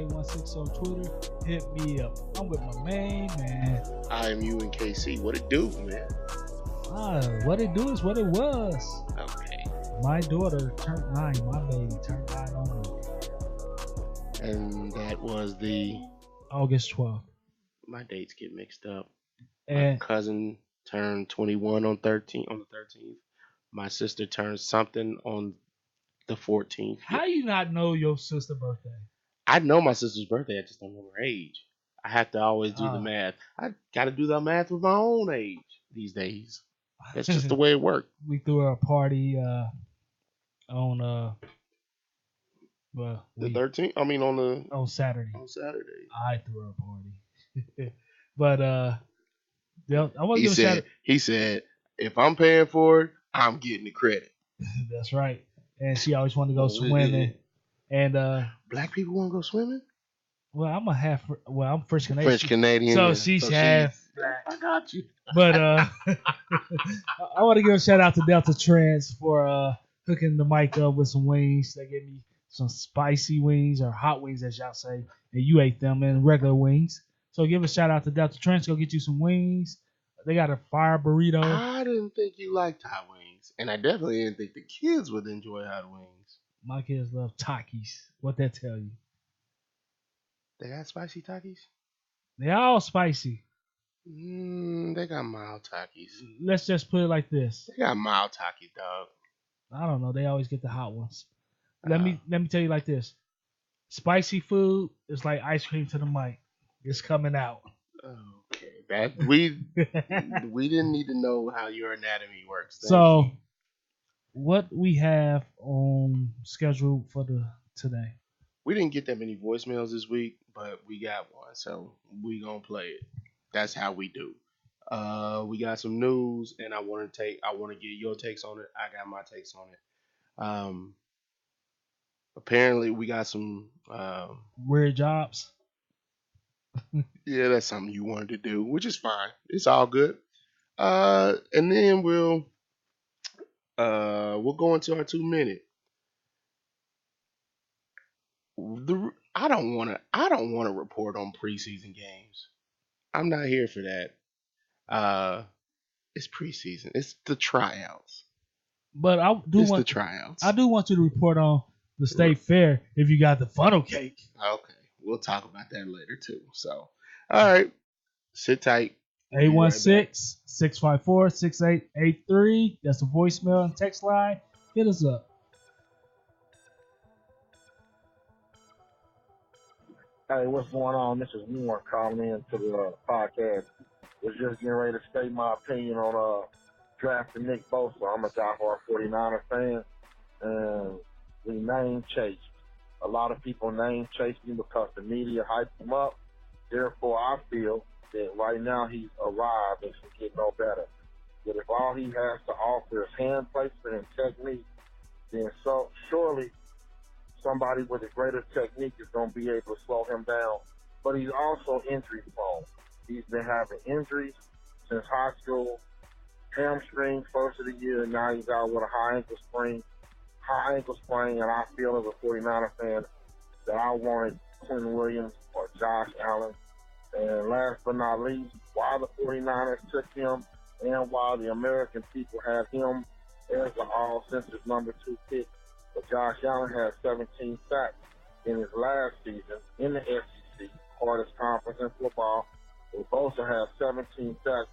AK16 on Twitter. Hit me up. I'm with my main man. I am you and KC. What it do, man? What it do is what it was. Okay. My daughter turned 9. My baby turned 9 on me. And that was the August 12th. My dates get mixed up. And my cousin turned 21 on the 13th. My sister turned something on the 14th. How you not know your sister's birthday? I know my sister's birthday. I just don't know her age. I have to always do the math. I got to do the math with my own age these days. That's just the way it works. We threw her a party on the 13th. I mean on Saturday. On Saturday, I threw her a party. But I want to give a shout out. He said, if I'm paying for it, I'm getting the credit. That's right. And she always wanted to go swimming. And black people want to go swimming? Well, I'm French Canadian. French Canadian. So she's half black. I got you. But I want to give a shout out to Delta Trends for hooking the mic up with some wings. They gave me some spicy wings or hot wings, as y'all say, and you ate them and regular wings. So give a shout out to Delta Trends. Go get you some wings. They got a fire burrito. I didn't think you liked hot wings, and I definitely didn't think the kids would enjoy hot wings. My kids love Takis. What that tell you? They got spicy Takis? They all spicy. They got mild Takis. Let's just put it like this. They got mild Takis, dog. I don't know. They always get the hot ones. Let me tell you like this. Spicy food is like ice cream to the mic. It's coming out. Okay. That we didn't need to know how your anatomy works. So what we have on schedule for today? We didn't get that many voicemails this week, but we got one, so we gonna play it. That's how we do. We got some news, and I want to get your takes on it. I got my takes on it. Apparently, we got some weird jobs. Yeah, that's something you wanted to do, which is fine. It's all good. And then we'll go into our 2-minute. I don't want to report on preseason games. I'm not here for that. It's preseason. It's the tryouts. But the tryouts. I do want you to report on the state fair if you got the funnel cake. Okay, we'll talk about that later too. So, all right, sit tight. 816-654-6883. That's the voicemail and text line. Hit us up. Hey, what's going on? This is Warren calling in to the podcast. Was just getting ready to state my opinion on drafting Nick Bosa. I'm a diehard 49er fan, and we name chased. A lot of people name chased him because the media hyped him up. Therefore, I feel that right now he's arrived and can get no better. But if all he has to offer is hand placement and technique, then surely somebody with a greater technique is going to be able to slow him down. But he's also injury prone. He's been having injuries since high school. Hamstring first of the year, and now he's out with a high ankle sprain, and I feel as a 49er fan that I wanted Quinn Williams or Josh Allen. And last but not least, why the 49ers took him and why the American people had him as the all-sensitive number 2 pick. But Josh Allen had 17 sacks in his last season in the SEC, hardest conference in football. He also had 17 sacks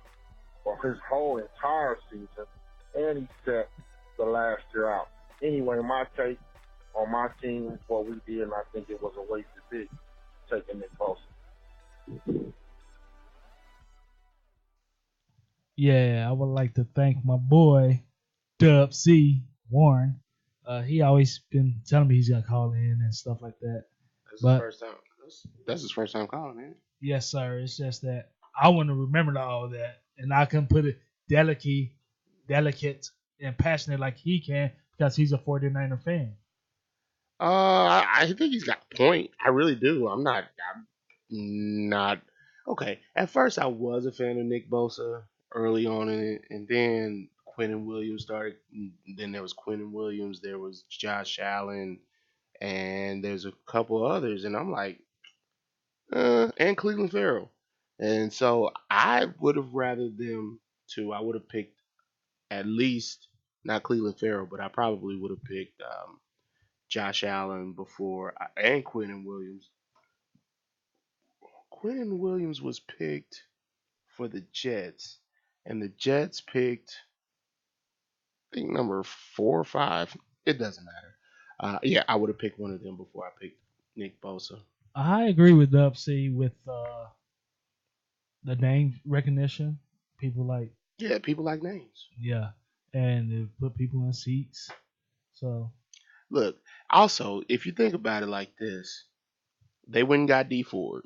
for his whole entire season, and he set the last year out. Anyway, my take on my team, what we did, and I think it was a wasted pick, taking Nick Bosa. Yeah, I would like to thank my boy, Dub C. Warren. He always been telling me he's got to call in and stuff like that. That's his first time calling in. Yes, sir. It's just that I want to remember all of that, and I can put it delicate, and passionate like he can because he's a 49er fan. I think he's got a point. I really do. I'm not okay. At first, I was a fan of Nick Bosa early on in it, and then Quentin Williams started. Then there was Quentin Williams. There was Josh Allen, and there's a couple others. And I'm like, and Cleveland Farrell. And so I would have rather them to. I would have picked at least not Cleveland Farrell, but I probably would have picked Josh Allen before and Quentin Williams. Quentin Williams was picked for the Jets, and the Jets picked I think number 4 or 5. It doesn't matter. Yeah, I would have picked one of them before I picked Nick Bosa. I agree with Dub C with the name recognition. People like Yeah, people like names. yeah, and it put people in seats. So Look, also, if you think about it like this, they went and got D Ford.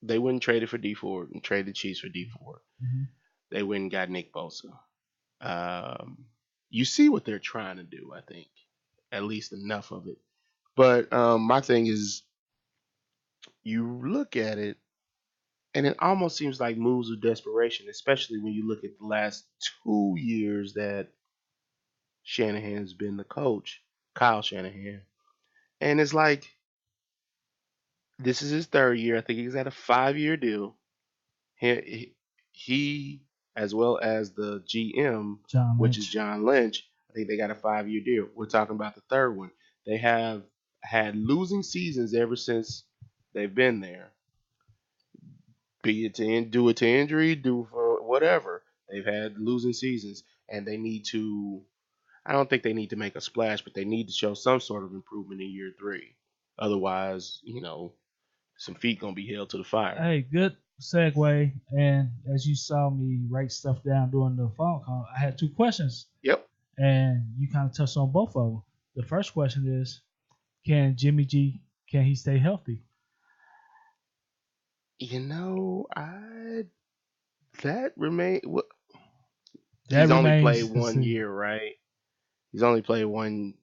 They went and traded for D Ford and traded the Chiefs for D Ford. mhm. They went and got Nick Bosa. You see what they're trying to do, I think. At least enough of it. But my thing is, you look at it, and it almost seems like moves of desperation, especially when you look at the last 2 years that Shanahan's been the coach, Kyle Shanahan. And it's like, this is his third year. I think he's at a 5-year deal. He, as well as the GM, John which Lynch. is John Lynch, I think they got a 5-year deal. We're talking about the third one. They have had losing seasons ever since they've been there. Be it do it to injury, do for whatever. They've had losing seasons, and they need to. I don't think they need to make a splash, but they need to show some sort of improvement in year 3. Otherwise, some feet gonna be held to the fire. Hey, good segue. And as you saw me write stuff down during the phone call, I had 2 questions, Yep. and you kind of touched on both of them. The first question is, can Jimmy G can he stay healthy? That remain. That He's only remains played to 1 see. year, right? He's only played one.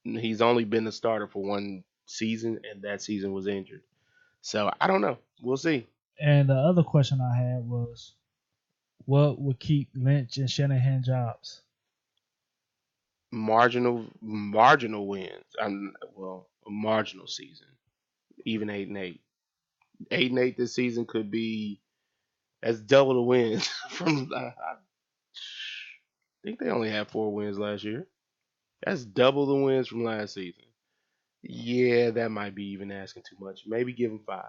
He's only been the starter for 1 season, and that season was injured. So I don't know. We'll see. And the other question I had was, what would keep Lynch and Shanahan jobs? Marginal wins. A marginal season. Even 8-8. 8-8 this season could be. That's double the wins from. I think they only had 4 wins last year. That's double the wins from last season. Yeah, that might be even asking too much. Maybe give him 5.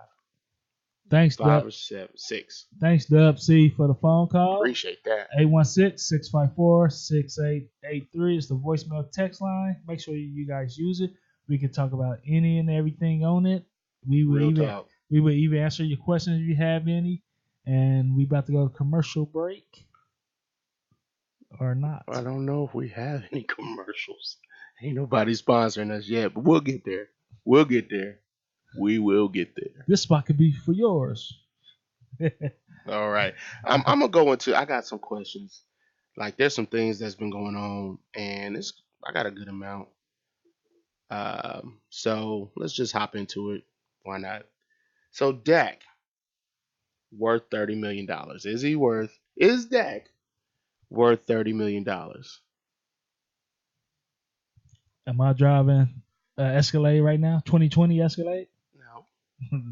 Thanks, 5 Dub. or 7, 6. Thanks, Dub C, for the phone call. Appreciate that. 816-654-6883 is the voicemail text line. Make sure you guys use it. We can talk about any and everything on it. We will Real even answer your questions if you have any. And we about to go to commercial break or not. I don't know if we have any commercials. Ain't nobody sponsoring us yet, but we'll get there. We'll get there. We will get there. This spot could be for yours. All right. I'm gonna go into. I got some questions. Like there's some things that's been going on, and I got a good amount. So let's just hop into it. Why not? So Dak worth $30 million. Is Dak worth $30 million? Am I driving Escalade right now? 2020 Escalade? No.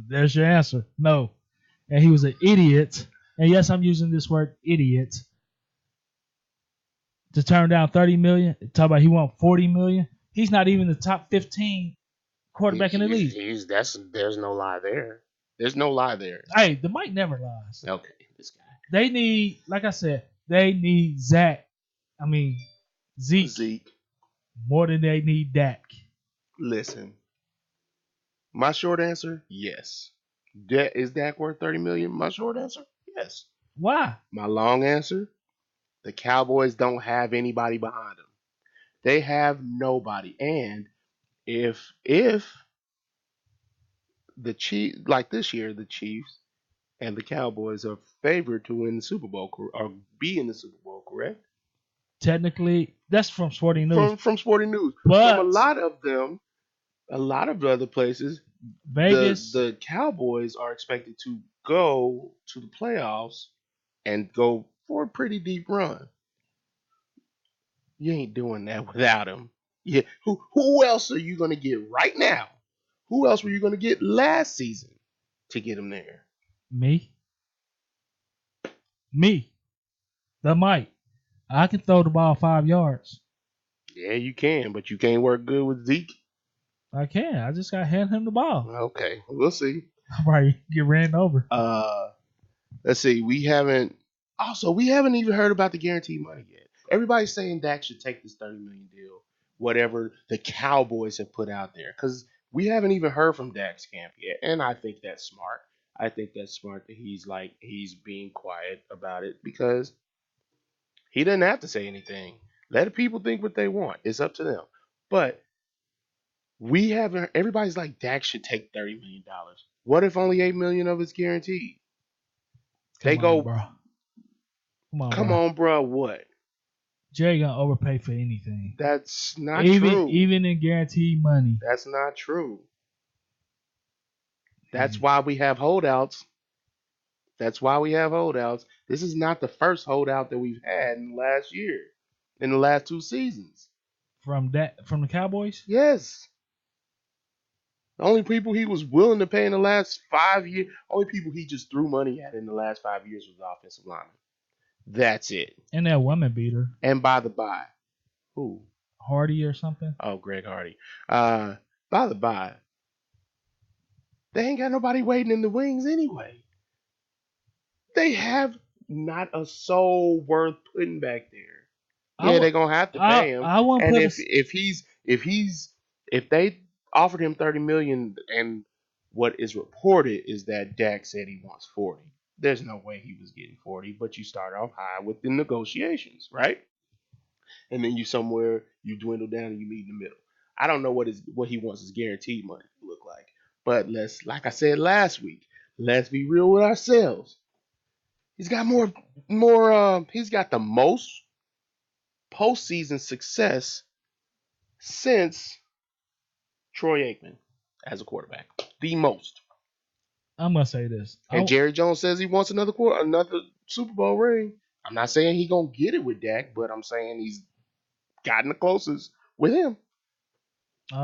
There's your answer. No. And he was an idiot. And yes, I'm using this word idiot to turn down $30 million. Talk about he want $40 million. He's not even the top 15 quarterback in the league. There's no lie there. There's no lie there. Hey, the mic never lies. Okay, this guy. They need, like I said, they need Zeke more than they need Dak. Listen, my short answer, yes. Is Dak worth $30 million? My short answer, yes. Why? My long answer, the Cowboys don't have anybody behind them. They have nobody. And if the Chiefs, like this year, the Chiefs and the Cowboys are favored to win the Super Bowl or be in the Super Bowl, correct? Technically, that's from Sporting News. From Sporting News. But from a lot of them, a lot of other places, Vegas, the Cowboys are expected to go to the playoffs and go for a pretty deep run. You ain't doing that without him. Yeah. Who else are you gonna get right now? Who else were you gonna get last season? to get him there? Me, the Mike. I can throw the ball 5 yards. Yeah, you can, but you can't work good with Zeke. I can. I just got to hand him the ball. Okay, we'll see. I'll probably get ran over. Let's see. We haven't even heard about the guaranteed money yet. Everybody's saying Dak should take this $30 million deal, whatever the Cowboys have put out there, because we haven't even heard from Dak's camp yet, and I think that's smart. I think that's smart that he's being quiet about it because he doesn't have to say anything. Let the people think what they want. It's up to them. But we haven't. Everybody's like Dak should take $30 million. What if only $8 million of it's guaranteed? They go, bro. Come on, bro. What? Jerry gonna overpay for anything. That's not true. Even in guaranteed money. That's not true. That's why we have holdouts. This is not the first holdout that we've had in the last year, in the last 2 seasons. From the Cowboys? Yes. The only people he was willing to pay in the last 5 years, only people he just threw money at in the last 5 years was offensive linemen. That's it. And that woman beater. And by the by, who? Hardy or something? Oh, Greg Hardy. By the by, they ain't got nobody waiting in the wings anyway. They have not a soul worth putting back there. Yeah, they're gonna have to pay him. And if they offered him $30 million, and what is reported is that Dak said he wants 40. There's no way he was getting 40, but you start off high with the negotiations, right? And then you dwindle down and you meet in the middle. I don't know what he wants his guaranteed money to look like. But like I said last week, let's be real with ourselves. He's got he's got the most postseason success since Troy Aikman as a quarterback. The most. I'm gonna say this. And Jerry Jones says he wants another Super Bowl ring. I'm not saying he's gonna get it with Dak, but I'm saying he's gotten the closest with him.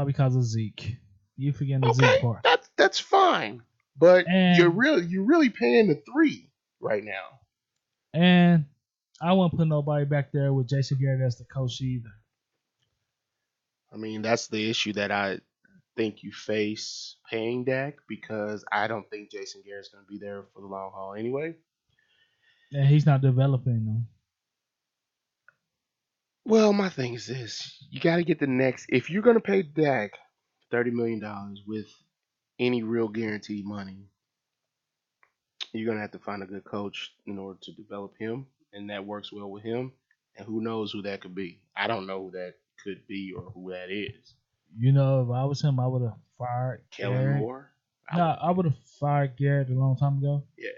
Because of Zeke. You forgetting the Zeke part. That's fine. But you're really paying the 3 right now. And I won't put nobody back there with Jason Garrett as the coach either. I mean, that's the issue that I think you face paying Dak, because I don't think Jason Garrett's going to be there for the long haul anyway. And he's not developing them. Well, my thing is this. You got to get the next. If you're going to pay Dak $30 million with any real guaranteed money, you're going to have to find a good coach in order to develop him, and that works well with him. And who knows who that could be. I don't know who that could be or who that is. You know, if I was him, I would have fired Kellen Moore? I would have fired Garrett a long time ago. Yeah.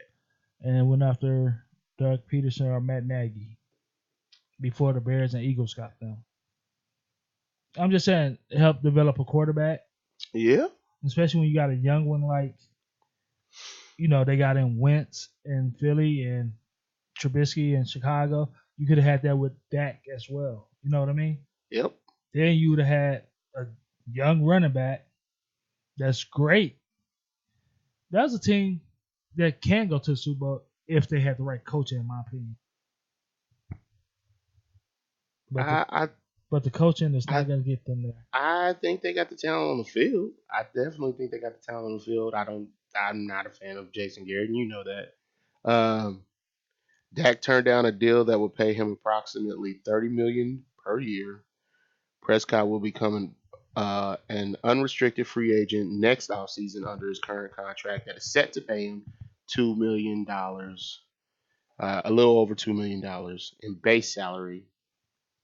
And went after Doug Peterson or Matt Nagy before the Bears and Eagles got them. I'm just saying, help develop a quarterback. Yeah. Especially when you got a young one like, they got in Wentz in Philly and Trubisky in Chicago. You could have had that with Dak as well. You know what I mean? Yep. Then you would have had a young running back that's great. That's a team that can go to the Super Bowl if they had the right coaching, in my opinion. But the coaching is not going to get them there. I think they got the talent on the field. I definitely think they got the talent on the field. I'm not a fan of Jason Garrett, and you know that. Dak turned down a deal that would pay him approximately $30 million per year. Prescott will become an unrestricted free agent next offseason under his current contract that is set to pay him $2 million, a little over $2 million in base salary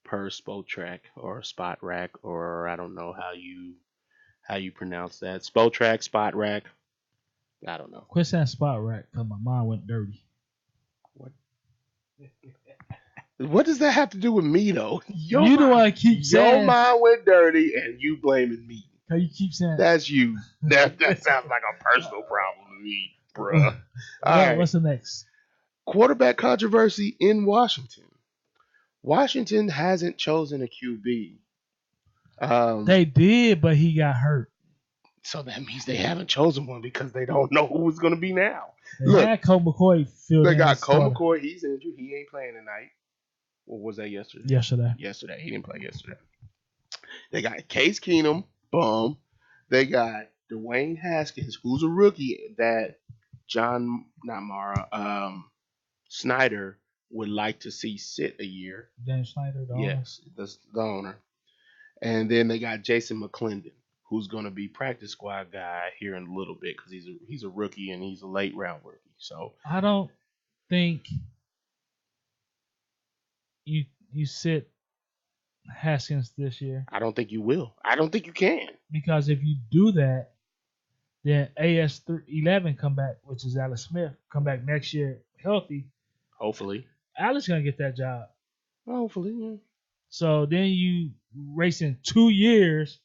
per Spotrac or Spot Rack, or I don't know how you pronounce that. Spotrac, Spot Rack. I don't know. Quit saying Spot Rack because my mind went dirty. What does that have to do with me, though? You the one keep saying. Your mind went dirty, and you blaming me. How you keep saying. That's you. That sounds like a personal problem to me, bruh. All right. What's the next? Quarterback controversy in Washington. Washington hasn't chosen a QB. They did, but he got hurt. So that means they haven't chosen one because they don't know who it's going to be now. They had Colt McCoy filled They in got as Colt starter. McCoy. He's injured. He ain't playing tonight. Or was that yesterday? Yesterday. He didn't play yesterday. They got Case Keenum, bum. They got Dwayne Haskins, who's a rookie that Snyder would like to see sit a year. Dan Snyder, the owner. Yes, that's the owner. And then they got Jason McClendon, who's going to be practice squad guy here in a little bit because he's a rookie and he's a late round rookie. So I don't think you sit Haskins this year. I don't think you will. I don't think you can. Because if you do that, then AS11 come back, which is Alex Smith, come back next year healthy. Hopefully. Alex going to get that job. Hopefully, yeah. So then you racing 2 years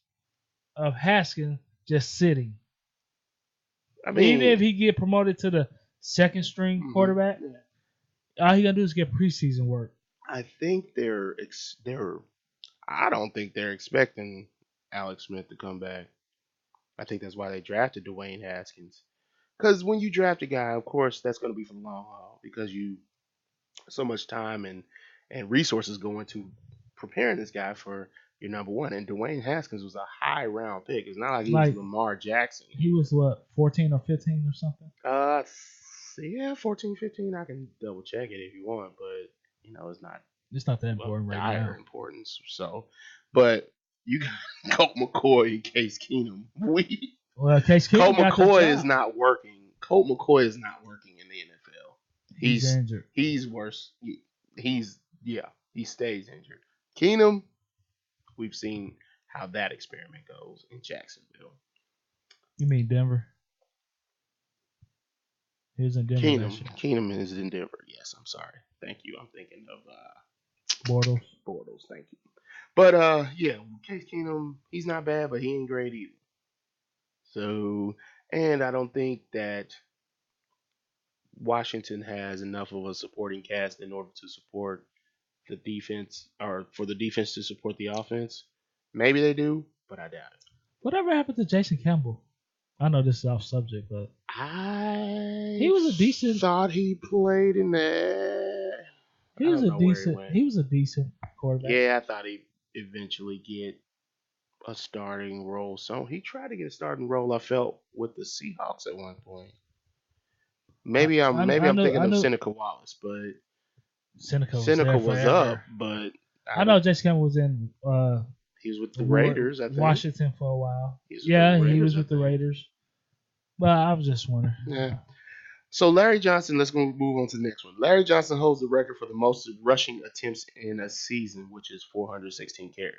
of Haskins just sitting. I mean, even if he get promoted to the second string quarterback, all he gonna do is get preseason work. I think I don't think they're expecting Alex Smith to come back. I think that's why they drafted Dwayne Haskins. Because when you draft a guy, of course, that's going to be for the long haul because you so much time and resources go into preparing this guy for your number one. And Dwayne Haskins was a high round pick. It's not like he was Lamar Jackson. He was what, 14 or 15 or something? Yeah, 14, 15. I can double check it if you want, but it's not. It's not that important right now. Dire importance. So, but you got Colt McCoy and Case Keenum. Case Keenum Colt McCoy is not working. Colt McCoy is not working in the NFL. He's injured. He's worse. He stays injured. Keenum, we've seen how that experiment goes in Jacksonville. You mean Denver? He was in Denver. Keenum is in Denver. Yes, I'm sorry. Thank you. I'm thinking of Bortles. Thank you. But Case Keenum, he's not bad, but he ain't great either. So, and I don't think that Washington has enough of a supporting cast in order to support the defense, or for the defense to support the offense. Maybe they do, but I doubt it. Whatever happened to Jason Campbell? I know this is off subject, but he was a decent. Thought he played in that. He was a decent quarterback. Yeah, I thought he'd eventually get a starting role. So he tried to get a starting role, I felt, with the Seahawks at one point. Maybe I'm thinking of Seneca Wallace, but Seneca was up, but I know Jason Campbell was in he was with the Raiders, I think. Washington for a while. He was with the Raiders. But I was just wondering. Yeah. So Larry Johnson, let's go move on to the next one. Larry Johnson holds the record for the most rushing attempts in a season, which is 416 carries.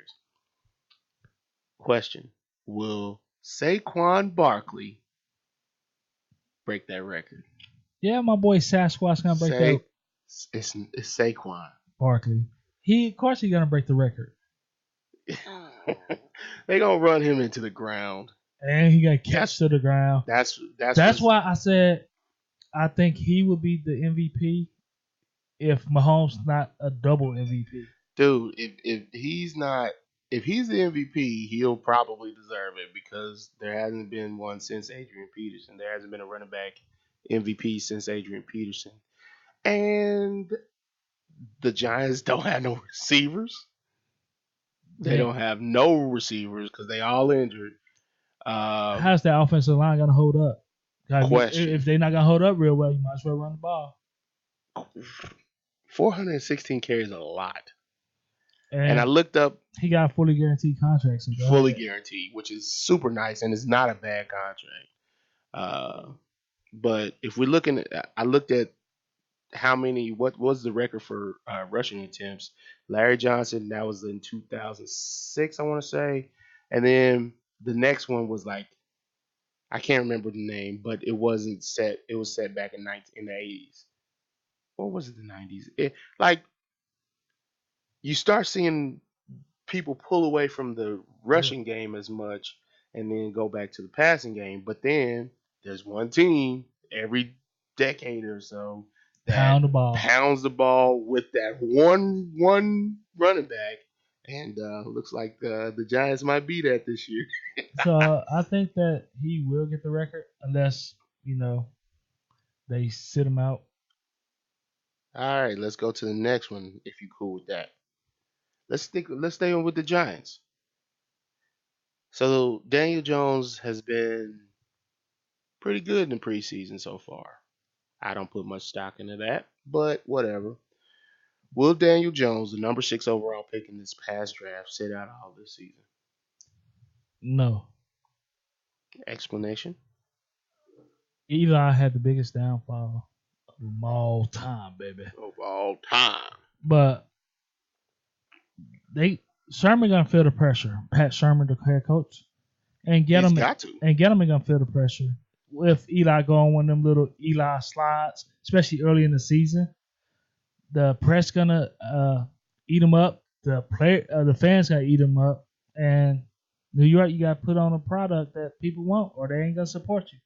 Question: will Saquon Barkley break that record? Yeah, my boy Sasquatch gonna break that. It's Saquon Barkley. Of course he's gonna break the record. They gonna run him into the ground, and he got catch to the ground. That's why I said I think he would be the MVP if Mahomes not a double MVP. Dude, if he's the MVP, he'll probably deserve it because there hasn't been one since Adrian Peterson. There hasn't been a running back MVP since Adrian Peterson. And the Giants don't have no receivers. They don't have no receivers because they all injured. How's that offensive line going to hold up? Question. If they're not going to hold up real well, you might as well run the ball. 416 carries a lot. And I looked up. He got a fully guaranteed contract. Fully guaranteed, which is super nice, and it's not a bad contract. But if we're looking at, I looked at what was the record for rushing attempts. Larry Johnson, that was in 2006, I want to say. And then the next one was like, I can't remember the name, but it wasn't set. It was set back in the 80s. What was it, the 90s? You start seeing people pull away from the rushing game as much and then go back to the passing game. But then there's one team every decade or so that pounds the ball with that one running back And looks like the Giants might be that this year. So I think that he will get the record unless, they sit him out. All right, let's go to the next one if you cool with that. Let's stay on with the Giants. So Daniel Jones has been pretty good in the preseason so far. I don't put much stock into that, but whatever. Will Daniel Jones, the number 6 overall pick in this past draft, sit out all this season? No. Explanation? Eli had the biggest downfall of all time, baby. Of all time. But Sherman gonna feel the pressure. Pat Sherman, the head coach, and get He's him got to. and get him gonna feel the pressure. If Eli go on one of them little Eli slides, especially early in the season, the press gonna eat him up. The fans gonna eat him up, and New York, you gotta put on a product that people want, or they ain't gonna support you.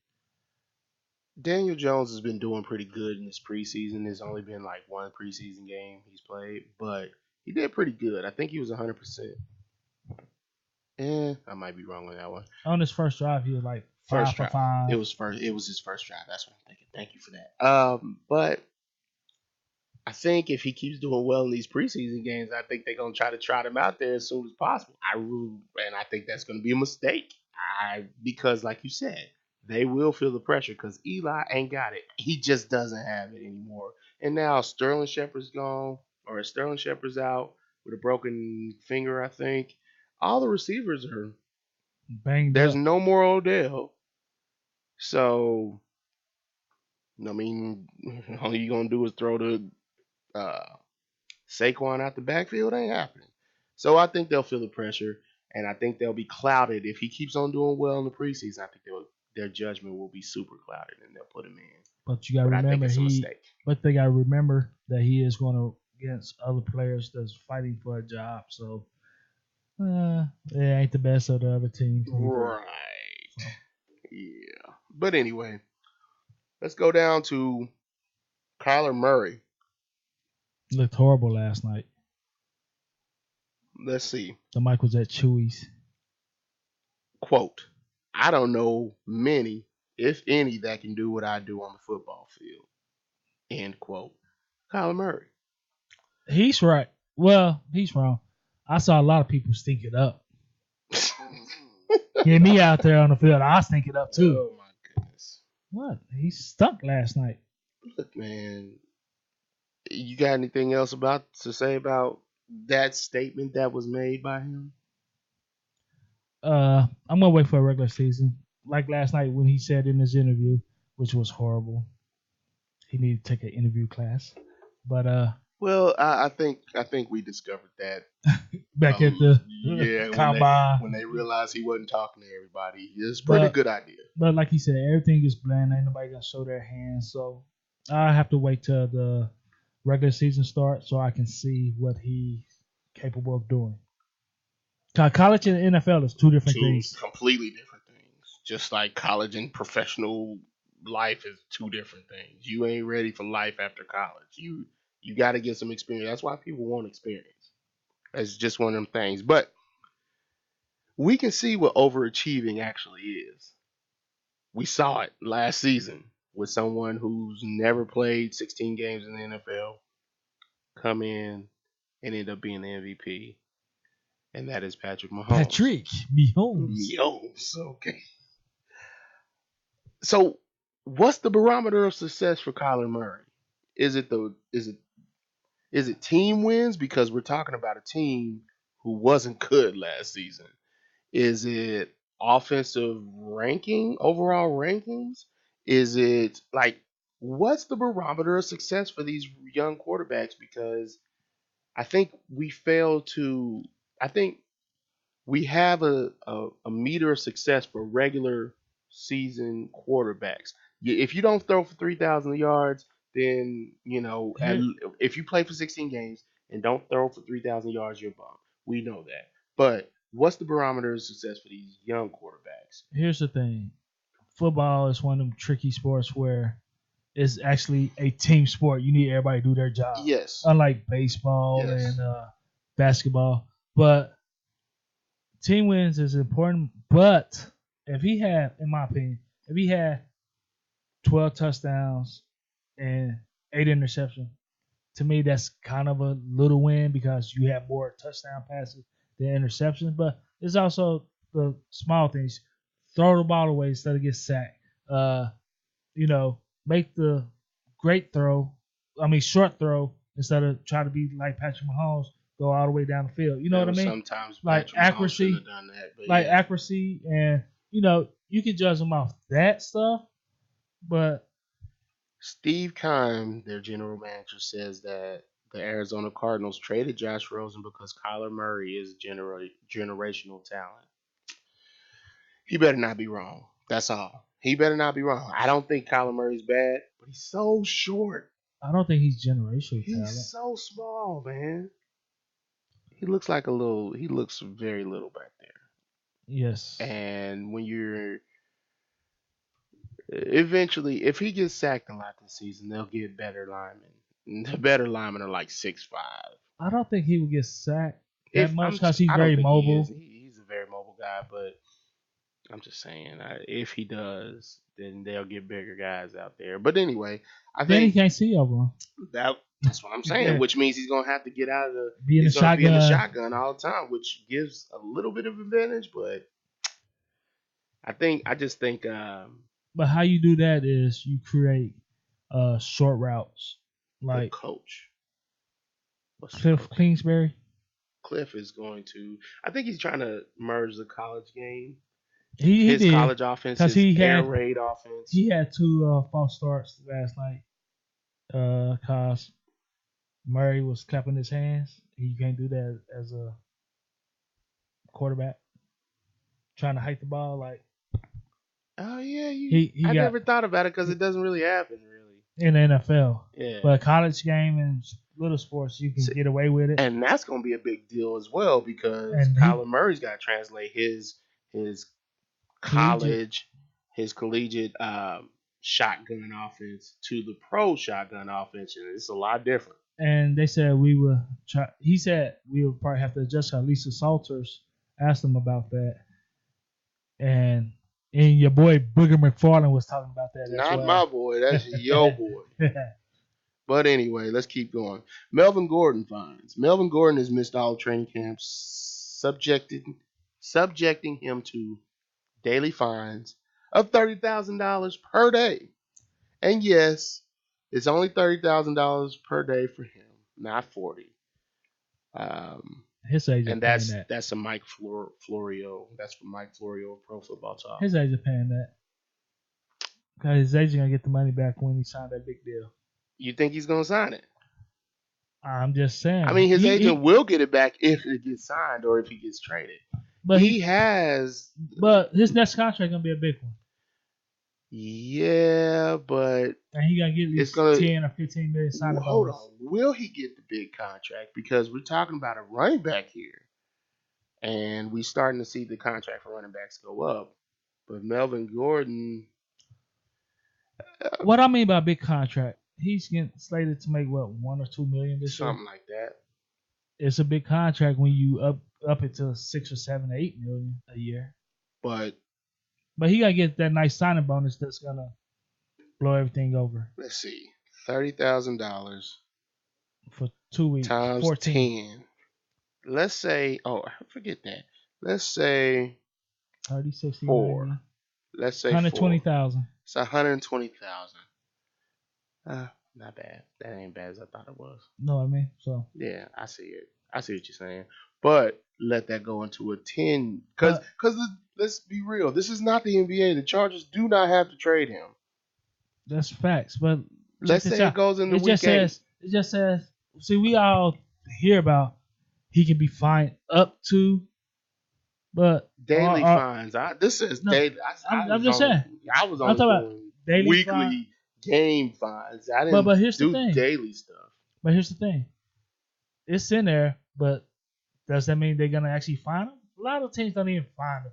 Daniel Jones has been doing pretty good in this preseason. There's only been like one preseason game he's played, but he did pretty good. I think he was 100%. I might be wrong on that one. On his first drive, he was like 5 for 5. It was his first drive. That's what I'm thinking. Thank you for that. But I think if he keeps doing well in these preseason games, I think they're gonna try to trot him out there as soon as possible. I think that's gonna be a mistake. Because like you said, they will feel the pressure because Eli ain't got it. He just doesn't have it anymore. And now Sterling Shepard's gone, or Sterling Shepard's out with a broken finger, I think. All the receivers are banged There's up. no more Odell. So, I mean, all you're going to do is throw the Saquon out the backfield. Ain't happening. So I think they'll feel the pressure, and I think they'll be clouded. If he keeps on doing well in the preseason, I think their judgment will be super clouded, and they'll put him in. But you got to remember, they got to remember that he is going to against other players that's fighting for a job. So, it ain't the best of the other teams. Right. So. Yeah. But anyway, let's go down to Kyler Murray. Looked horrible last night. Let's see. The mic was at Chewy's. Quote, I don't know many, if any, that can do what I do on the football field. End quote. Kyler Murray. He's right. Well, he's wrong. I saw a lot of people stink it up. Get me out there on the field. I stink it up too. Oh my goodness. What? He stunk last night. Look, man. You got anything else to say about that statement that was made by him? I'm gonna wait for a regular season. Like last night when he said in his interview, which was horrible. He needed to take an interview class. But well, I think we discovered that back at the combine when they realized he wasn't talking to everybody. It's a pretty good idea. But like he said, everything is bland. Ain't nobody gonna show their hands. So I have to wait till the regular season starts so I can see what he's capable of doing. College and NFL is two different things. Completely different things. Just like college and professional life is two different things. You ain't ready for life after college. You got to get some experience. That's why people want experience. That's just one of them things. But we can see what overachieving actually is. We saw it last season with someone who's never played 16 games in the NFL come in and end up being the MVP. And that is Patrick Mahomes. Patrick Mahomes. Okay. So, what's the barometer of success for Kyler Murray? Is it team wins? Because we're talking about a team who wasn't good last season. Is it offensive overall rankings? Is it what's the barometer of success for these young quarterbacks? Because I think we have a meter of success for regular season quarterbacks. If you don't throw for 3,000 yards, then, if you play for 16 games and don't throw for 3,000 yards, you're bummed. We know that. But what's the barometer of success for these young quarterbacks? Here's the thing. Football is one of them tricky sports where it's actually a team sport. You need everybody to do their job. Yes. Unlike baseball and basketball, But team wins is important. But if he had, in my opinion, if he had 12 touchdowns and 8 interceptions, to me that's kind of a little win because you have more touchdown passes than interceptions. But it's also the small things. Throw the ball away instead of get sacked. Make the short throw instead of try to be like Patrick Mahomes, go all the way down the field. You know what I mean? Sometimes like Patrick Mahomes accuracy, shouldn't have done that, but like accuracy, and you can judge them off that stuff. But Steve Keim, their general manager, says that the Arizona Cardinals traded Josh Rosen because Kyler Murray is generational talent. He better not be wrong. That's all. He better not be wrong. I don't think Kyler Murray's bad, but he's so short. I don't think he's generational talent. He's so small, man. He looks like he looks very little back there. Yes. And when you're eventually, if he gets sacked a lot this season, they'll get better linemen. The better linemen are like 6'5". I don't think he would get sacked that much because he's very mobile. He's a very mobile guy, but I'm just saying, if he does, then they'll get bigger guys out there. But anyway, I think he can't see over him. That's what I'm saying, which means he's gonna have to get out of the be in the shotgun all the time, which gives a little bit of advantage. But I just think. But how you do that is you create short routes, like coach. Cliff Kingsbury. Cliff is going to. I think he's trying to merge the college game. His college offense, his air raid offense. He had 2 false starts last night because Murray was clapping his hands. You can't do that as a quarterback. Trying to hike the ball like. Oh yeah, I never thought about it because it doesn't really happen in the NFL. Yeah, but college game and little sports you can get away with it, and that's going to be a big deal as well because Kyler Murray's got to translate his college, his collegiate shotgun offense to the pro shotgun offense, and it's a lot different. And they said we will try. He said we will probably have to adjust. How Lisa Salters asked him about that, and your boy Booger McFarland was talking about that. Not my boy. That's your boy. But anyway, let's keep going. Melvin Gordon fines. Melvin Gordon has missed all training camps, subjecting him to daily fines of $30,000 per day. And yes, it's only $30,000 per day for him, not 40. His agent and that's a Mike Florio. That's from Mike Florio of Pro Football Talk. His agent paying that because his agent gonna get the money back when he signed that big deal. You think he's gonna sign it? I'm just saying. I mean, his agent will get it back if it gets signed or if he gets traded. But he has. But his next contract gonna be a big one. Yeah, but and he gotta get at least 10 or 15 million signing bonus. Hold on, will he get the big contract? Because we're talking about a running back here, and we're starting to see the contract for running backs go up. But Melvin Gordon, what I mean by big contract, he's getting slated to make what, $1 or $2 million this year, something like that. It's a big contract when you up it to 6 or 7 or 8 million a year. But he gotta get that nice signing bonus that's gonna blow everything over. Let's see, $30,000 for 2 weeks times 14. 10. Let's say, forget that. Let's say 30, 60, 4. 90. Let's say 120,000. It's 120,000. Not bad. That ain't bad as I thought it was. No, I mean, so yeah, I see it. I see what you're saying. But let that go into a 10. Because let's be real. This is not the NBA. The Chargers do not have to trade him. That's facts. But let's say it goes in the weekend. It just says, see, we all hear about he can be fined up to, but daily fines. This says daily. I'm just saying. I was on daily weekly fine. Game fines. I didn't but here's do the thing. Daily stuff. But here's the thing. It's in there, but does that mean they're gonna actually fine them? A lot of teams don't even fine the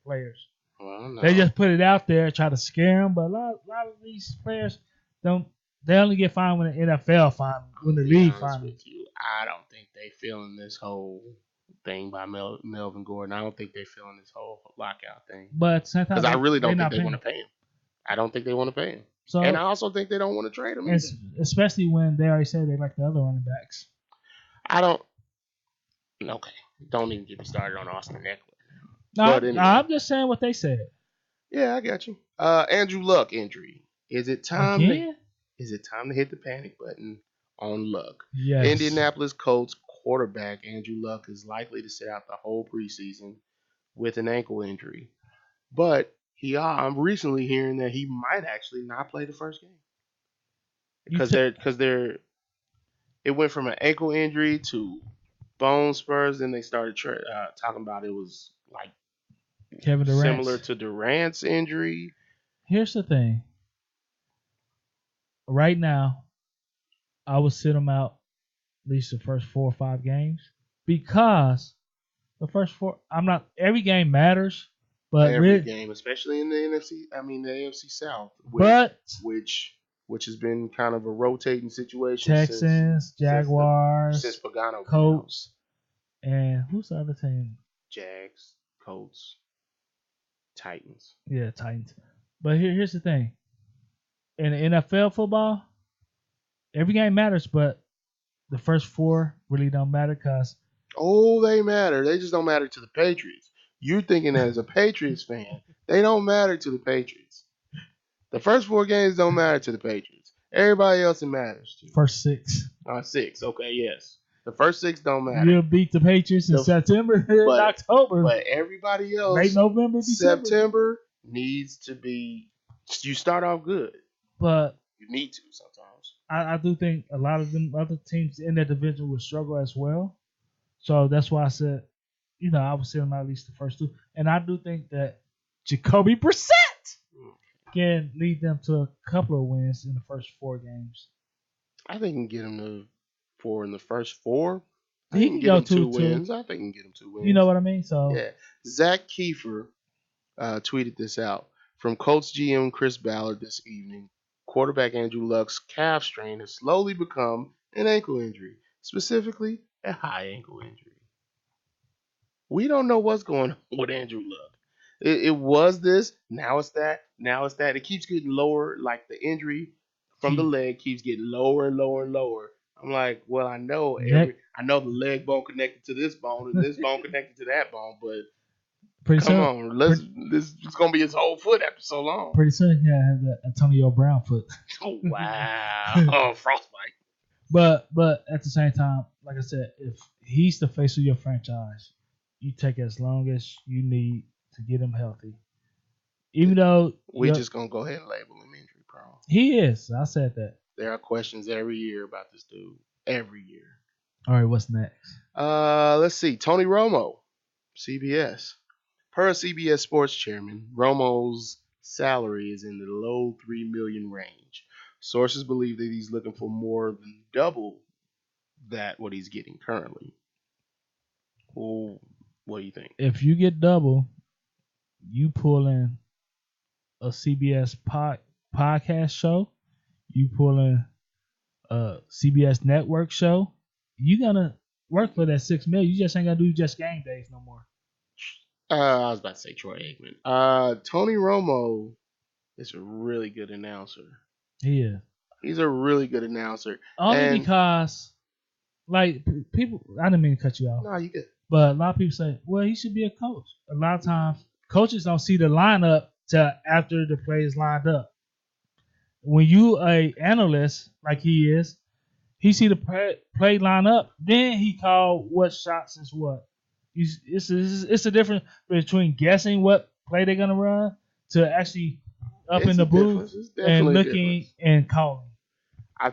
players. Well, no. They just put it out there, try to scare them. But a lot of these players don't. They only get fined when the NFL fine them, when the league fine them. I don't think they feeling this whole thing by Melvin Gordon. I don't think they're feeling this whole lockout thing. But at the same time, Because I really don't think not they paying want to pay him. I don't think they want to pay him. So, and I also think they don't want to trade him either. Especially when they already said they like the other running backs. I don't. Okay. Don't even get me started on Austin Eckler. No, anyway. I'm just saying what they said. Yeah, I got you. Andrew Luck injury. Is it time to hit the panic button on Luck? Yes. Indianapolis Colts quarterback Andrew Luck is likely to sit out the whole preseason with an ankle injury. But I'm recently hearing that he might actually not play the first game. Because it went from an ankle injury to bone spurs, and they started talking about it was like Kevin Durant, similar to Durant's injury. Here's the thing. Right now, I would sit him out at least the first 4 or 5 games because the first 4. I'm not. Every game matters, but every game, especially in the AFC South, which has been kind of a rotating situation. Texans, Jaguars, since Pagano, Colts, and who's the other team? Jags, Colts, Titans. Yeah, Titans. But here's the thing. In NFL football, every game matters, but the first 4 really don't matter because they matter. They just don't matter to the Patriots. You're thinking that as a Patriots fan, they don't matter to the Patriots. The first 4 games don't matter to the Patriots. Everybody else it matters to. First 6. 6. Okay, yes. The first 6 don't matter. You'll beat the Patriots in September and October. But everybody else, late November, December. September needs to be. You start off good. But you need to sometimes. I do think a lot of them other teams in that division will struggle as well. So that's why I said, I would sit them out at least the first 2. And I do think that Jacoby Brissett can lead them to a couple of wins in the first 4 games. I think he can get them to 4 in the first 4. He can get them 2 wins. I think he can get them 2 wins. You know what I mean? So yeah. Zach Kiefer tweeted this out. From Colts GM Chris Ballard this evening, quarterback Andrew Luck's calf strain has slowly become an ankle injury, specifically a high ankle injury. We don't know what's going on with Andrew Luck. It was this, now it's that, now it's that. It keeps getting lower, like the injury from the leg keeps getting lower and lower and lower. I'm like, well, I know the leg bone connected to this bone and this bone connected to that bone, but come on, this is gonna be his whole foot after so long. Pretty soon he have that Antonio Brown foot. Oh wow, frostbite. But at the same time, like I said, if he's the face of your franchise, you take as long as you need to get him healthy. Even though we're just gonna go ahead and label him injury prone. He is. I said that. There are questions every year about this dude. Every year. All right, what's next? Let's see. Tony Romo, CBS. Per CBS Sports Chairman, Romo's salary is in the low $3 million range. Sources believe that he's looking for more than double what he's getting currently. Well, what do you think? If you get double, you pull in a CBS podcast show, you pull in a CBS network show, you're gonna work for that $6 million. You just ain't gonna do just game days no more. I was about to say Troy Aikman. Tony Romo is a really good announcer. He is. He's a really good announcer. Only because, like, people, I didn't mean to cut you off. No, you good. But a lot of people say, well, he should be a coach. A lot of times, coaches don't see the lineup till after the play is lined up. When you a analyst, like he is, he see the play line up, then he call what shots is what. It's a difference between guessing what play they're gonna run to actually up in the booth and looking and calling. I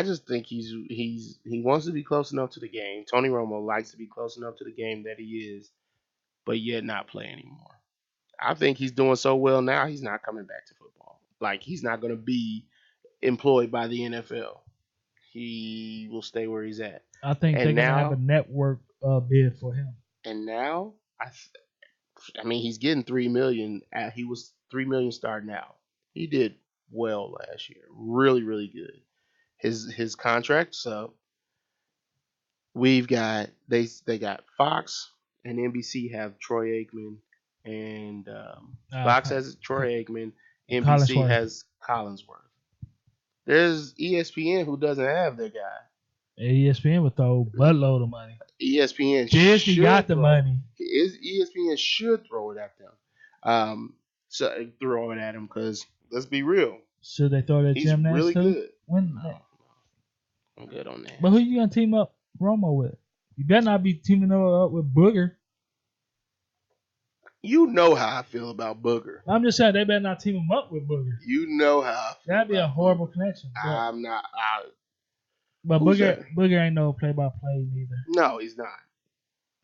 just think he wants to be close enough to the game. Tony Romo likes to be close enough to the game that he is, but yet not play anymore. I think he's doing so well now. He's not coming back to football. Like, he's not going to be employed by the NFL. He will stay where he's at. I think they're going to have a network bid for him. And now, I mean, he's getting $3 million. He was $3 million starting out. He did well last year. Really, really good. His contract's up. they got Fox and NBC have Troy Aikman, and Fox has Troy Aikman, NBC Collinsworth. has Collinsworth. There's ESPN who doesn't have their guy. ESPN would throw a buttload of money. ESPN Disney got the money. ESPN should throw it at them. So throw it at him because let's be real. Should they throw that He's Jim Nash really too? good. No, I'm good on that. But who you gonna team up Romo with? You better not be teaming up with Booger. You know how I feel about Booger. I'm just saying they better not team him up with Booger. You know how I feel. That'd be a horrible connection. But, I'm not. But Booger ain't no play-by-play neither. No, he's not.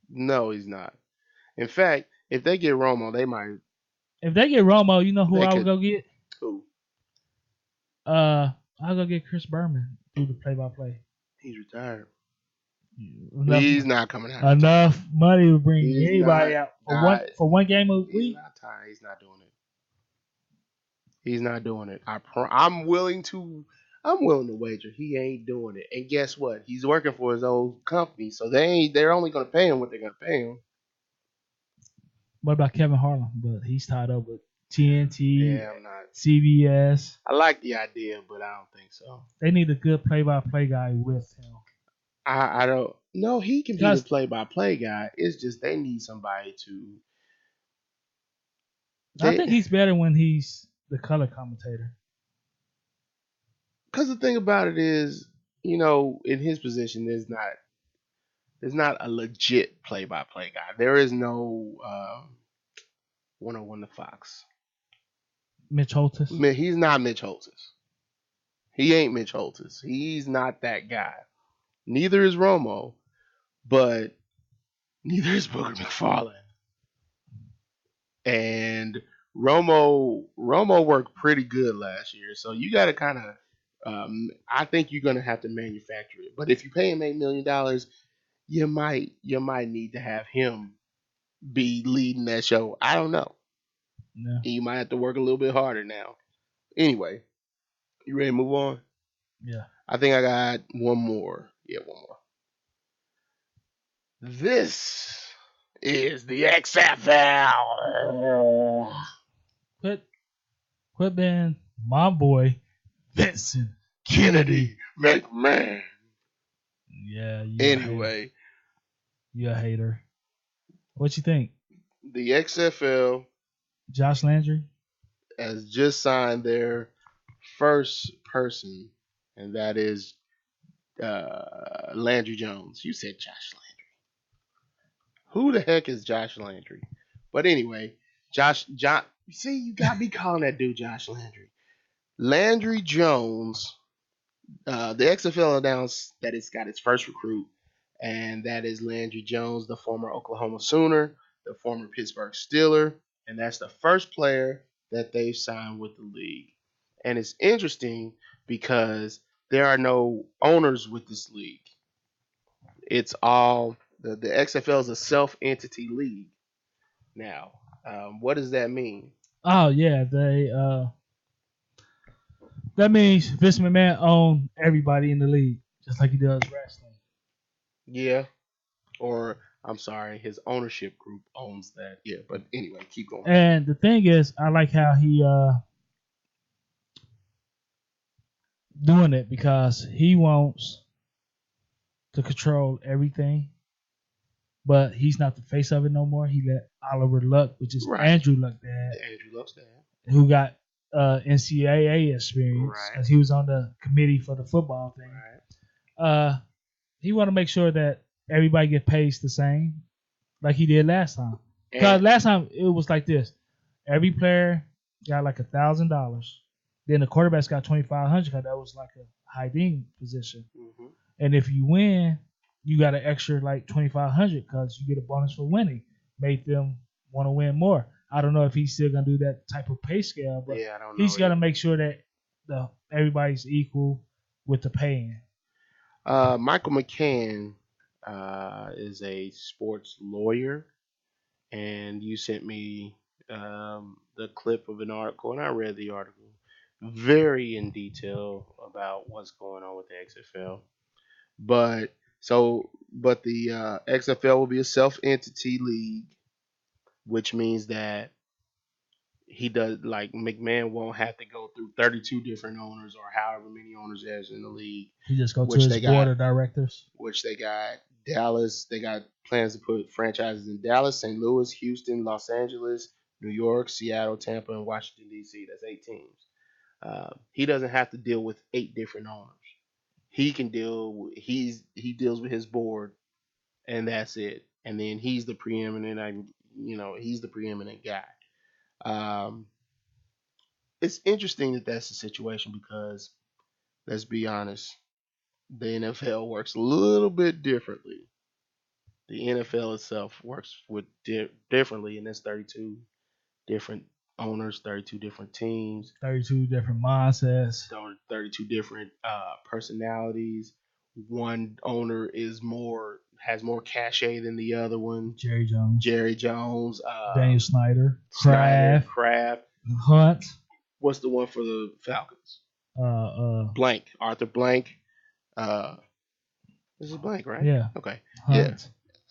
No, he's not. In fact, if they get Romo, they might. If they get Romo, you know who I would go get? Who? I'll go get Chris Berman do the play-by-play. He's retired. He's not coming out. Enough money to bring anybody out for one game a week. He's not doing it. He's not doing it. I'm willing to wager he ain't doing it. And guess what? He's working for his old company, so they're only going to pay him what they're going to pay him. What about Kevin Harlan? But he's tied up with TNT, yeah, I'm not. CBS. I like the idea, but I don't think so. They need a good play-by-play guy with him. I don't know. He can be the play-by-play guy. It's just they need somebody to. I think he's better when he's the color commentator. Because the thing about it is, in his position, there's not a legit play-by-play guy. There is no 101 to Fox. Mitch Holthus? He's not Mitch Holthus. He ain't Mitch Holthus. He's not that guy. Neither is Romo, but neither is Booger McFarland. And Romo worked pretty good last year, so you got to kind of. I think you're gonna have to manufacture it. But if you pay him $8 million, you might need to have him be leading that show. I don't know. Yeah. You might have to work a little bit harder now. Anyway, you ready to move on? Yeah. I think I got one more. Yeah, one more. This is the XFL. Quit being my boy, Vincent Kennedy McMahon. Yeah. Anyway. You're a hater. What you think? The XFL. Josh Landry has just signed their first person, and that is Landry Jones. You said Josh Landry. Who the heck is Josh Landry? But anyway, Josh. See, you got me calling that dude Josh Landry. Landry Jones. The XFL announced that it's got its first recruit, and that is Landry Jones, the former Oklahoma Sooner, the former Pittsburgh Steeler, and that's the first player that they've signed with the league. And it's interesting because there are no owners with this league. It's all the XFL is a self-entity league. Now, what does that mean? Oh yeah, that means Vince McMahon owns everybody in the league, just like he does wrestling. Yeah, or I'm sorry, his ownership group owns that. Yeah, but anyway, keep going. And the thing is, I like how he doing it because he wants to control everything, but he's not the face of it no more. He let Oliver Luck, which is Andrew Luck's dad, who got NCAA experience because he was on the committee for the football thing. Right. He want to make sure that everybody get paid the same, like he did last time. Because last time it was like this: every player got like $1,000. Then the quarterbacks got $2,500 because that was like a high ding position. Mm-hmm. And if you win, you got an extra like $2,500 because you get a bonus for winning. Make them want to win more. I don't know if he's still gonna do that type of pay scale, but he's gonna make sure that everybody's equal with the paying. Michael McCann is a sports lawyer, and you sent me the clip of an article, and I read the article very in detail about what's going on with the XFL. But so but the XFL will be a self-entity league, which means that he does like McMahon won't have to go through 32 different owners or however many owners there's in the league. He just go to his board of directors. Which they got Dallas. They got plans to put franchises in Dallas, St. Louis, Houston, Los Angeles, New York, Seattle, Tampa, and Washington D.C. That's 8 teams. He doesn't have to deal with 8 different owners. He can deal. He deals with his board, and that's it. And then he's the preeminent. He's the preeminent guy. It's interesting that that's the situation because, let's be honest, the NFL works a little bit differently. The NFL itself works with differently, and there's 32 different owners, 32 different teams, 32 different mindsets, 32 different personalities. One owner has more cachet than the other one. Jerry Jones, Daniel Snyder, Kraft, Hunt. What's the one for the Falcons? Blank, Arthur Blank. This is Blank, right? Yeah. Okay. Hunt. Yeah.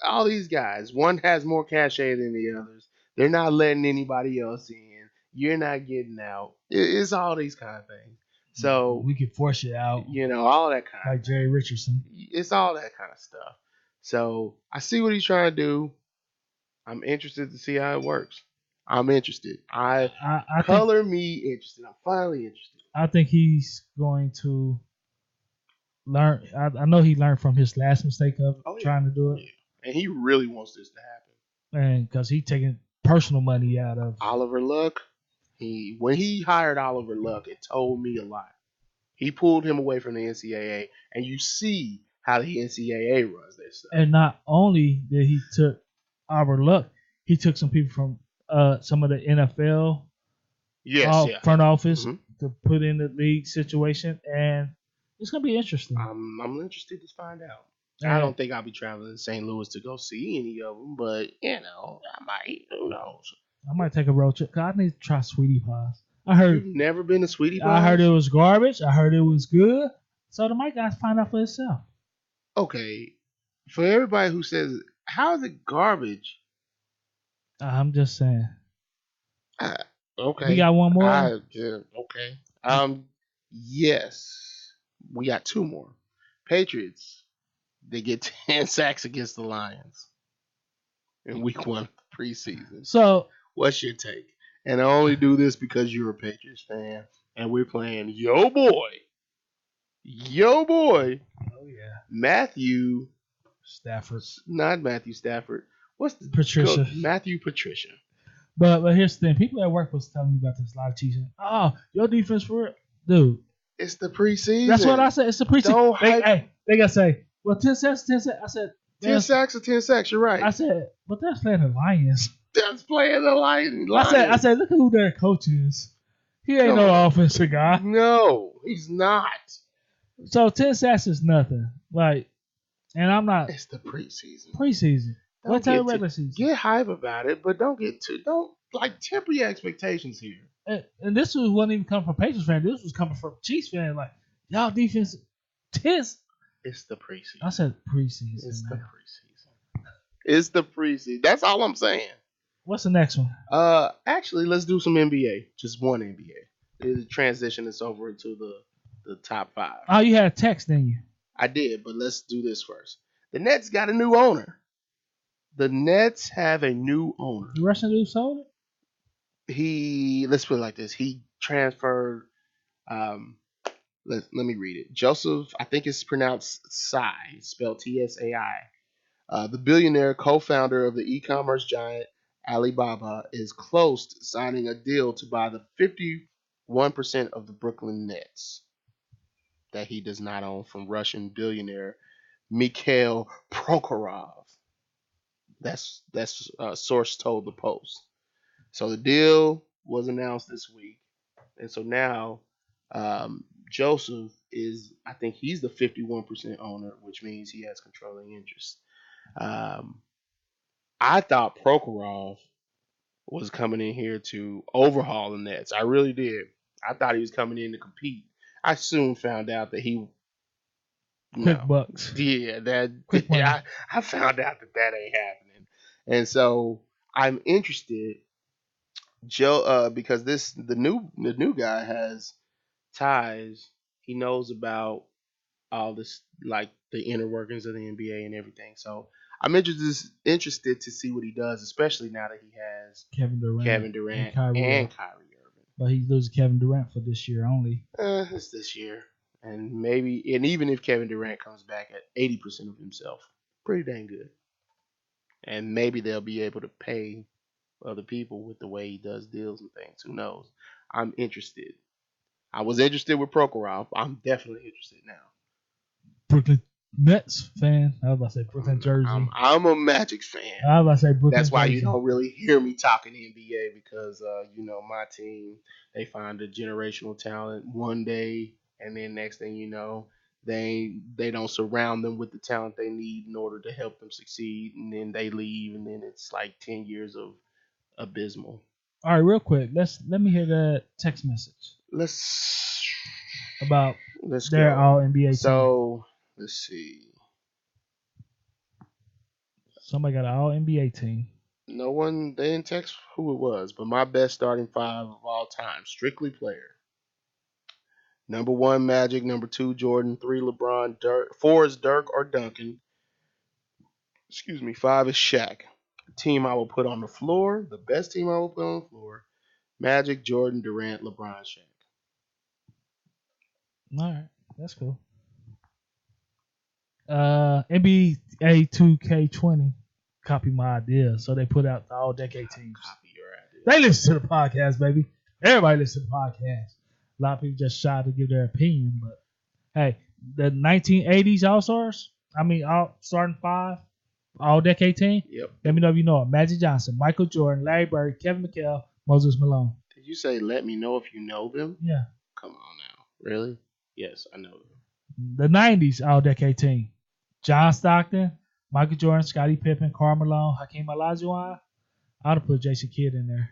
All these guys, one has more cachet than the others. They're not letting anybody else in. You're not getting out. It's all these kind of things. So we could force you out. All that kind like of Jerry Richardson. It's all that kind of stuff. So I see what he's trying to do. I'm interested to see how it works. I'm interested. I color me interested. I'm finally interested. I think he's going to learn. I know he learned from his last mistake of trying to do it. Yeah. And he really wants this to happen. And because he's taking personal money out of Oliver Luck. When he hired Oliver Luck, it told me a lot. He pulled him away from the NCAA, and you see how the NCAA runs their stuff. And not only did he took Oliver Luck, he took some people from some of the NFL front office to put in the league situation, and it's gonna be interesting. I'm interested to find out. I don't think I'll be traveling to St. Louis to go see any of them, but I might. Who knows? I might take a road trip. Cause I need to try sweetie pies. I heard you've never been to sweetie pies. I heard it was garbage. I heard it was good. So the might guys find out for himself. Okay, for everybody who says, "How is it garbage?" I'm just saying. Okay, we got one more. Okay. Yes, we got 2 more. Patriots. They get 10 sacks against the Lions in week 1 preseason. So, what's your take? And I only do this because you're a Patriots fan, and we're playing yo boy. Oh yeah, Matthew Stafford. Not Matthew Stafford. What's the Patricia? Matthew Patricia. But here's the thing: people at work was telling me about this live teaching. Oh, your defense for it, dude. It's the preseason. That's what I said. It's the preseason. They gotta say, well, 10 sacks, 10 sacks. I said, 10 sacks or 10 sacks. You're right. I said, but that's playing the Lions. That's playing the Lions. I said, look at who their coach is. He ain't no offensive guy. No, he's not. So 10 sacks is nothing. And I'm not. It's the preseason. What type of regular season? Get hype about it, but don't temper your expectations here. And this wasn't even coming from Patriots fans. This was coming from Chiefs fans. Like, y'all defense, 10. It's the preseason. I said preseason. It's the preseason. That's all I'm saying. What's the next one? Actually, let's do some NBA. Just one NBA. The transition is over into the top 5. Oh, you had a text, didn't you? I did, but let's do this first. The Nets got a new owner. The Nets have a new owner. The Russian dude sold it? Let's put it like this. He transferred. Let me read it. Joseph, I think it's pronounced Tsai, spelled Tsai. The billionaire co-founder of the e-commerce giant Alibaba is close to signing a deal to buy the 51% of the Brooklyn Nets that he does not own from Russian billionaire Mikhail Prokhorov. That's source told the Post. So the deal was announced this week, and so now Joseph is, I think he's the 51% owner, which means he has controlling interest. I thought Prokhorov was coming in here to overhaul the Nets. I really did. I thought he was coming in to compete. I soon found out that he Quick No. bucks. Yeah, Quick money. I found out that ain't happening, and so I'm interested, Joe, because the new guy has ties. He knows about all this, like the inner workings of the NBA and everything. So I'm interested to see what he does, especially now that he has Kevin Durant Durant and and Kyrie Irving. but he's losing Kevin Durant for this year only. It's this year, and even if Kevin Durant comes back at 80% of himself, pretty dang good. And maybe they'll be able to pay other people with the way he does deals and things. Who knows? I'm interested. I was interested with Prokhorov. I'm definitely interested now. Brooklyn Nets fan. I was about to say Brooklyn Jersey. I'm a Magic fan. I was about to say Brooklyn That's why Jersey. you don't really hear me talking NBA because my team, they find a generational talent one day, and then next thing you know, they don't surround them with the talent they need in order to help them succeed, and then they leave, and then it's like 10 years of abysmal. All right, real quick, let me hear that text message Let's about let's their go. all NBA team. So let's see. Somebody got an all NBA team. No one, they didn't text who it was, but my best starting five of all time, strictly player. Number 1, Magic. Number 2, Jordan. 3, LeBron. 4 is Dirk or Duncan. 5 is Shaq. The team I will put on the floor, the best team I will put on the floor, Magic, Jordan, Durant, LeBron, Shaq. All right, that's cool. NBA 2K20 copy my idea, so they put out the all decade teams. Copy your idea. They listen to the podcast, baby. Everybody listens to the podcast. A lot of people just shy to give their opinion, but hey, the 1980s All Stars. All starting five, all decade team. Yep. Let me know if you know it. Magic Johnson, Michael Jordan, Larry Bird, Kevin McHale, Moses Malone. Did you say let me know if you know them? Yeah. Come on now. Really? Yes, I know them. The 90s all decade team. John Stockton, Michael Jordan, Scottie Pippen, Karl Malone, Hakeem Olajuwon. I would have put Jason Kidd in there.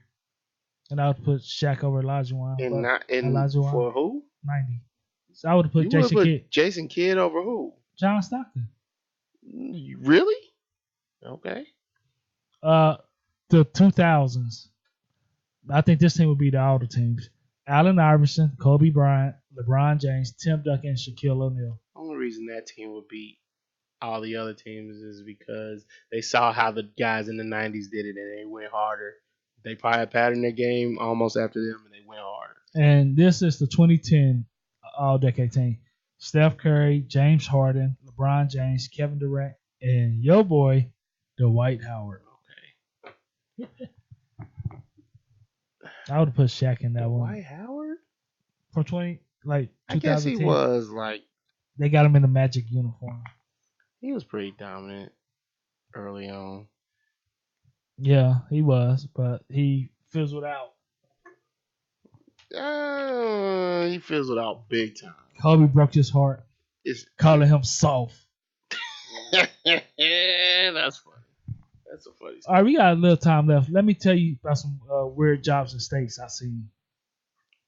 And I would put Shaq over Olajuwon. Olajuwon, for who? 90. So I would have put You Jason would put Kidd. Jason Kidd over who? John Stockton. Really? Okay. The 2000s. I think this team would be the older teams. Allen Iverson, Kobe Bryant, LeBron James, Tim Duncan, and Shaquille O'Neal. The only reason that team would beat all the other teams is because they saw how the guys in the 90s did it and they went harder. They probably patterned their game almost after them and they went harder. And this is the 2010 all-decade team. Steph Curry, James Harden, LeBron James, Kevin Durant, and your boy, Dwight Howard. Okay. I would have put Shaq in that one. Dwight Howard? From 2010. I guess he was like... They got him in the Magic uniform. He was pretty dominant early on. Yeah, he was, but he fizzled out. He fizzled out big time. Kobe broke his heart, calling him soft. That's funny. That's a funny story. All right, we got a little time left. Let me tell you about some weird jobs and states I seen.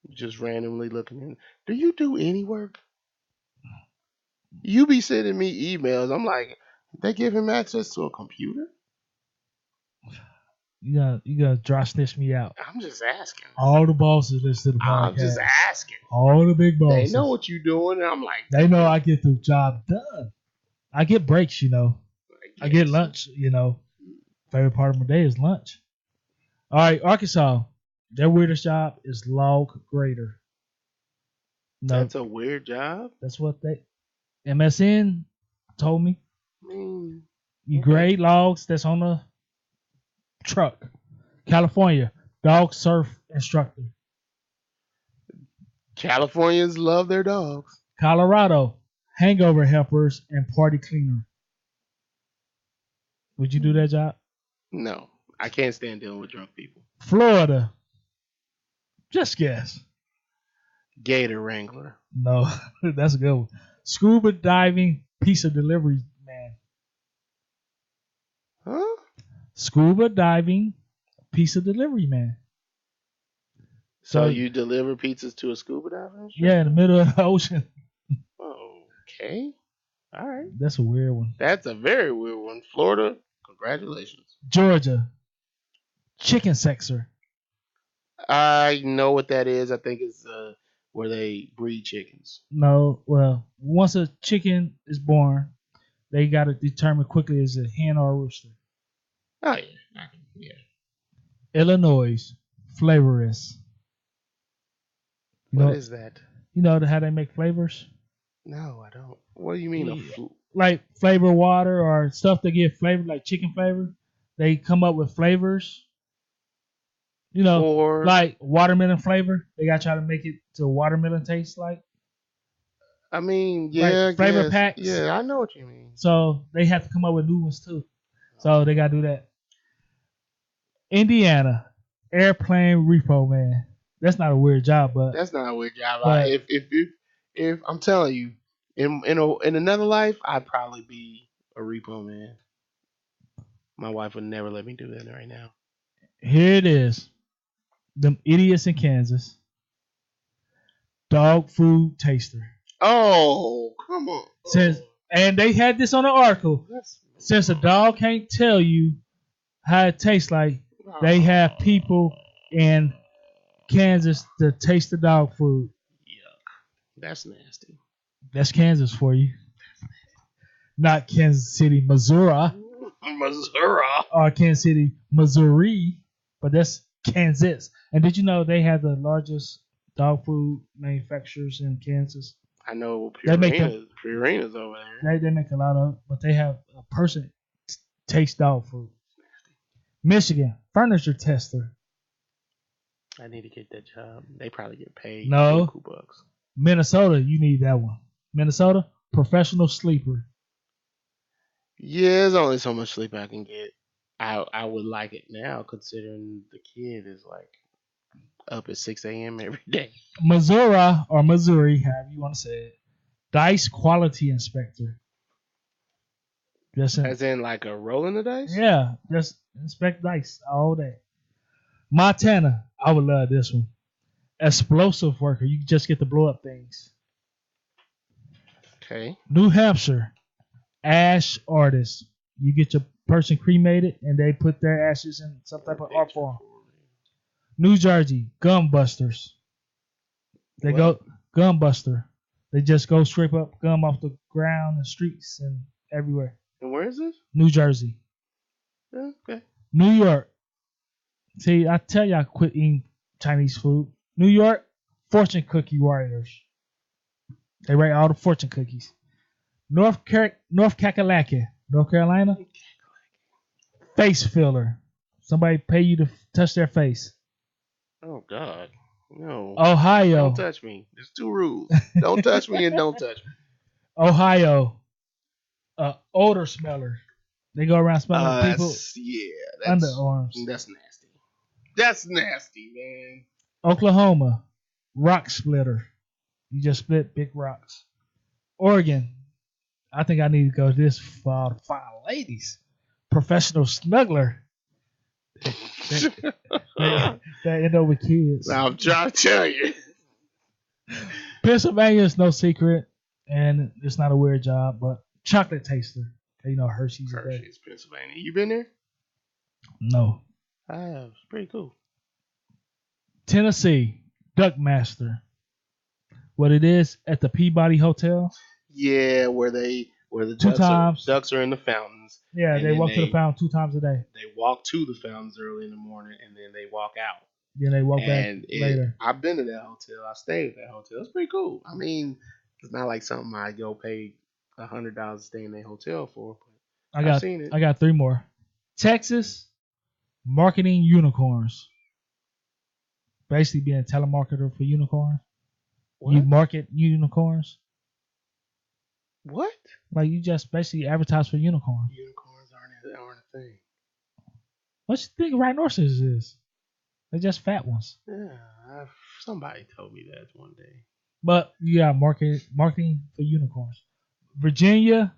Just randomly looking in. Do you do any work? You be sending me emails. I'm like, they give him access to a computer? You gotta dry snitch me out. I'm just asking. All the bosses listen to the podcast. I'm just asking. All the big bosses. They know what you're doing, and I'm like, they know I get the job done. I get breaks, I get lunch, Favorite part of my day is lunch. All right, Arkansas. Their weirdest job is log grader. No, that's a weird job? That's what MSN told me. You grade logs that's on the truck. California, dog surf instructor. Californians love their dogs. Colorado, hangover helpers and party cleaner. Would you do that job? No, I can't stand dealing with drunk people. Florida, just guess. Gator wrangler. No, that's a good one. Scuba diving pizza delivery man. Huh? Scuba diving pizza delivery man. So you deliver pizzas to a scuba diver? Yeah, in the middle of the ocean. Okay. All right. That's a weird one. That's a very weird one. Florida, congratulations. Georgia, chicken sexer. I know what that is. I think it's where they breed chickens. No, well, once a chicken is born, they got to determine quickly is it a hen or a rooster. Oh yeah. Illinois, flavorist. What is that? You know how they make flavors? No, I don't. What do you mean like flavor water or stuff that give flavor, like chicken flavor? They come up with flavors. Like watermelon flavor. They got to try to make it to watermelon taste like. I mean, yeah, like flavor packs. Yeah, I know what you mean. So they have to come up with new ones too. So they got to do that. Indiana, airplane repo man. That's not a weird job, but that's not a weird job. If I'm telling you, in another life, I'd probably be a repo man. My wife would never let me do that right now. Here it is. Them idiots in Kansas. Dog food taster. Oh, come on. And they had this on the article. Since a dog can't tell you how it tastes like, they have people in Kansas to taste the dog food. Yuck. That's nasty. That's Kansas for you. Not Kansas City, Missouri. Or Kansas City, Missouri. But that's Kansas. And did you know they have the largest dog food manufacturers in Kansas? I know Purina's over there. They make a lot of, but they have a person taste dog food. Michigan, furniture tester. I need to get that job. They probably get paid. No. $2. Minnesota, you need that one. Minnesota, professional sleeper. Yeah, there's only so much sleep I can get. I would like it now, considering the kid is like up at 6 a.m. every day. Missouri, or Missouri, however you want to say it. Dice quality inspector. As in like a rolling the dice? Yeah, just inspect dice all day. Montana, I would love this one. Explosive worker, you just get to blow up things. Okay. New Hampshire, ash artist. You get your person cremated and they put their ashes in some type of art form. New Jersey, gum busters. Go gum buster. They just go scrape up gum off the ground and streets and everywhere. And where is this? New Jersey. Yeah, okay. New York. See, I tell y'all quit eating Chinese food. New York, fortune cookie writers. They write all the fortune cookies. North Kakalaki, North Carolina. Face filler. Somebody pay you to touch their face. Oh, God. No. Ohio. Don't touch me. There's 2 rules. Don't touch me and don't touch me. Ohio. Odor smeller. They go around smelling people underarms. That's nasty. That's nasty, man. Oklahoma. Rock splitter. You just split big rocks. Oregon. I think I need to go this for all the fine ladies. Professional snuggler. They end up with kids. I'm trying to tell you. Pennsylvania is no secret, and it's not a weird job, but chocolate taster. You know, Hershey's, Pennsylvania. You been there? No. I have. It's pretty cool. Tennessee, duck master. What it is at the Peabody Hotel? Yeah, where the ducks are in the fountains. Yeah, they walk to the fountain 2 times a day. They walk to the fountains early in the morning, and then they walk out. Then they walk back later. I've been to that hotel. I stayed at that hotel. It's pretty cool. I mean, it's not like something I go pay $100 to stay in that hotel for. But I've seen it. I got 3 more. Texas, marketing unicorns. Basically being a telemarketer for unicorns. What? You market unicorns. What? Like you just basically advertise for unicorns. Unicorns aren't a thing. What you think rhinoceroses is? They're just fat ones. Yeah, somebody told me that one day. But you got marketing for unicorns. Virginia,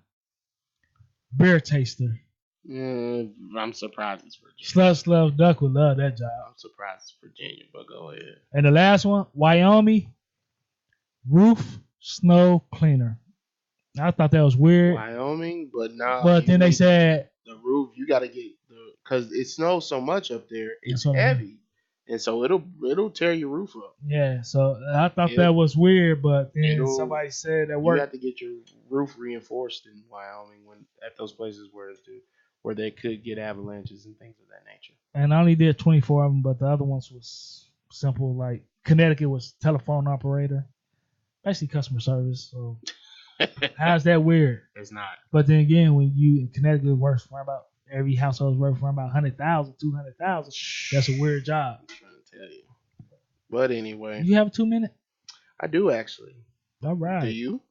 beer taster. I'm surprised it's Virginia. Slug Duck would love that job. I'm surprised it's Virginia, but go ahead. And the last one, Wyoming, roof snow cleaner. I thought that was weird. Wyoming, but now But then they said the roof. You got to get because it snows so much up there. It's That's what I mean. heavy, and so it'll tear your roof up. Yeah, so I thought that was weird, but then somebody said that You worked. have to get your roof reinforced in Wyoming when at those places where they could get avalanches and things of that nature. And I only did 24 of them, but the other ones was simple. Like Connecticut was telephone operator, basically customer service. So how's that weird? It's not. But then again, when you in Connecticut works for about every household works for about 100,000, 200,000. That's a weird job. I'm trying to tell you. But anyway, You have a 2 minute? I do actually. All right. Do you?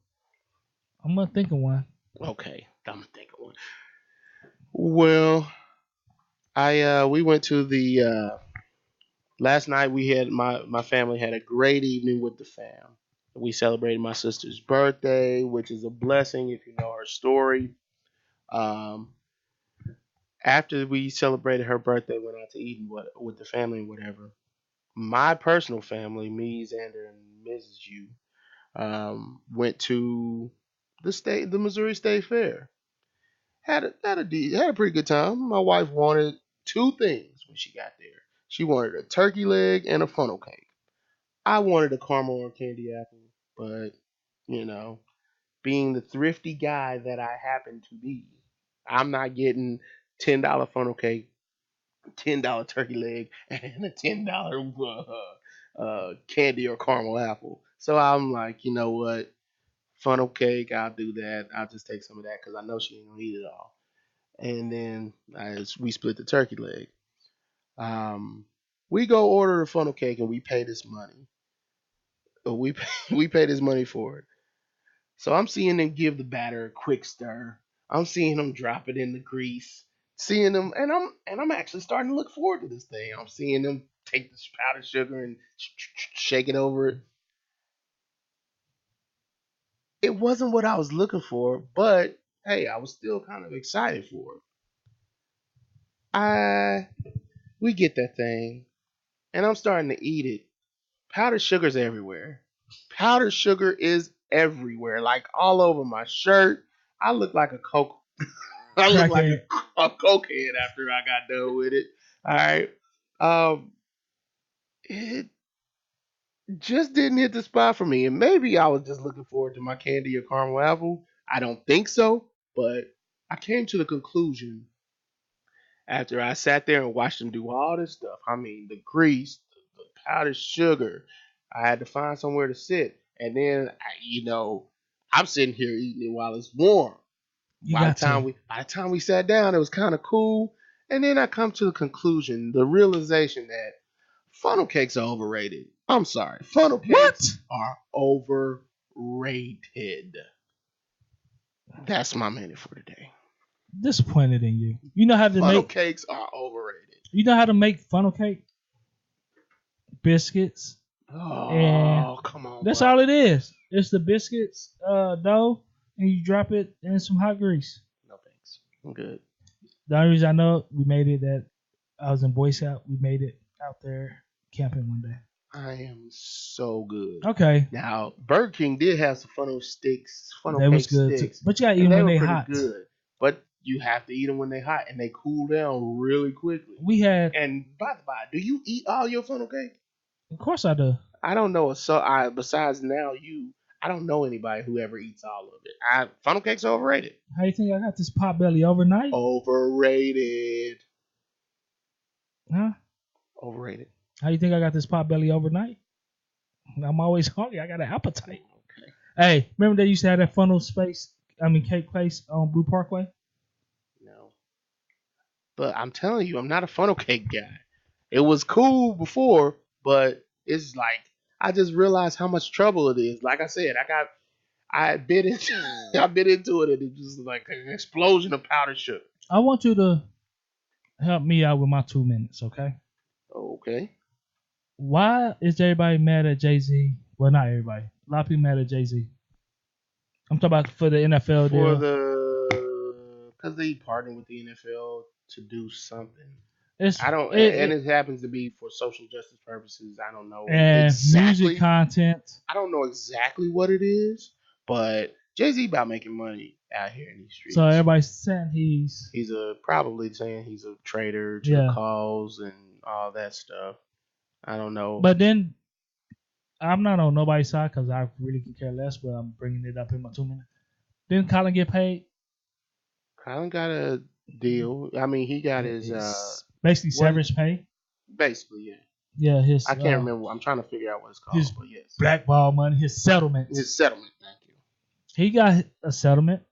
I'm gonna think of one. Okay, I'm gonna think of one. Well, we went to the last night. We had my family had a great evening with the fam. We celebrated my sister's birthday, which is a blessing if you know her story. After we celebrated her birthday, went out to eat with the family and whatever. My personal family, me, Xander, and Mrs. U, went to the Missouri State Fair. Had a pretty good time. My wife wanted two things when she got there. She wanted a turkey leg and a funnel cake. I wanted a caramel or candy apple, but you know, being the thrifty guy that I happen to be, I'm not getting $10 funnel cake, $10 turkey leg, and a $10 candy or caramel apple. So I'm like, you know what? Funnel cake, I'll do that. I'll just take some of that because I know she ain't gonna eat it all. And then we split the turkey leg. We go order the funnel cake and we pay this money. We pay this money for it. So I'm seeing them give the batter a quick stir. I'm seeing them drop it in the grease. Seeing them, and I'm actually starting to look forward to this thing. I'm seeing them take the powdered sugar and shake it over it. It wasn't what I was looking for, but hey, I was still kind of excited for it. We get that thing, and I'm starting to eat it. Powdered sugar's everywhere. Powdered sugar is everywhere, like all over my shirt. I look like a coke. I look like a cokehead after I got done with it. All right. It just didn't hit the spot for me, and maybe I was just looking forward to my candy or caramel apple. I don't think so, but I came to the conclusion after I sat there and watched them do all this stuff. I mean, the grease, the powdered sugar. I had to find somewhere to sit, and then I'm sitting here eating it while it's warm. By the time we sat down, it was kind of cool, and then I come to the conclusion, the realization that funnel cakes are overrated. I'm sorry, funnel cakes are overrated. That's my minute for today. Disappointed in you. You know how to funnel cakes are overrated. You know how to make funnel cake? Biscuits. Oh, come on. That's all it is. It's the biscuits, dough, and you drop it in some hot grease. No thanks. I'm good. The only reason I know we made it that I was in Boy Scout. We made it out there camping one day. I am so good. Okay. Now, Burger King did have some funnel cake was good sticks. But you gotta eat them when they hot. Good. But you have to eat them when they're hot, and they cool down really quickly. And by the by, do you eat all your funnel cake? Of course I do. I don't know. So besides now I don't know anybody who ever eats all of it. Funnel cake's overrated. How you think I got this pot belly overnight? Overrated. Huh? Overrated. How you think I got this pot belly overnight? I'm always hungry. I got an appetite. Okay. Hey, remember they used to have that cake place on Blue Parkway? No. But I'm telling you, I'm not a funnel cake guy. It was cool before, but it's like I just realized how much trouble it is. Like I said, I bit into it, and it was like an explosion of powdered sugar. I want you to help me out with my 2 minutes, okay? Okay. Why is everybody mad at Jay-Z? Well, not everybody. A lot of people mad at Jay-Z. I'm talking about for the NFL deal. Because they partnering with the NFL to do something. It happens to be for social justice purposes. I don't know exactly. Music content. I don't know exactly what it is, but Jay-Z about making money out here in these streets. So everybody's saying he's probably saying he's a traitor to the cause and all that stuff. I don't know. But then I'm not on nobody's side because I really can care less. But I'm bringing it up in my 2 minutes. Didn't Colin get paid? Colin got a deal. I mean, he got his basically severance pay. Basically, yeah. Yeah, his. I can't remember. I'm trying to figure out what it's called. But yes, blackball money. His settlement. His settlement. Thank you. He got a settlement.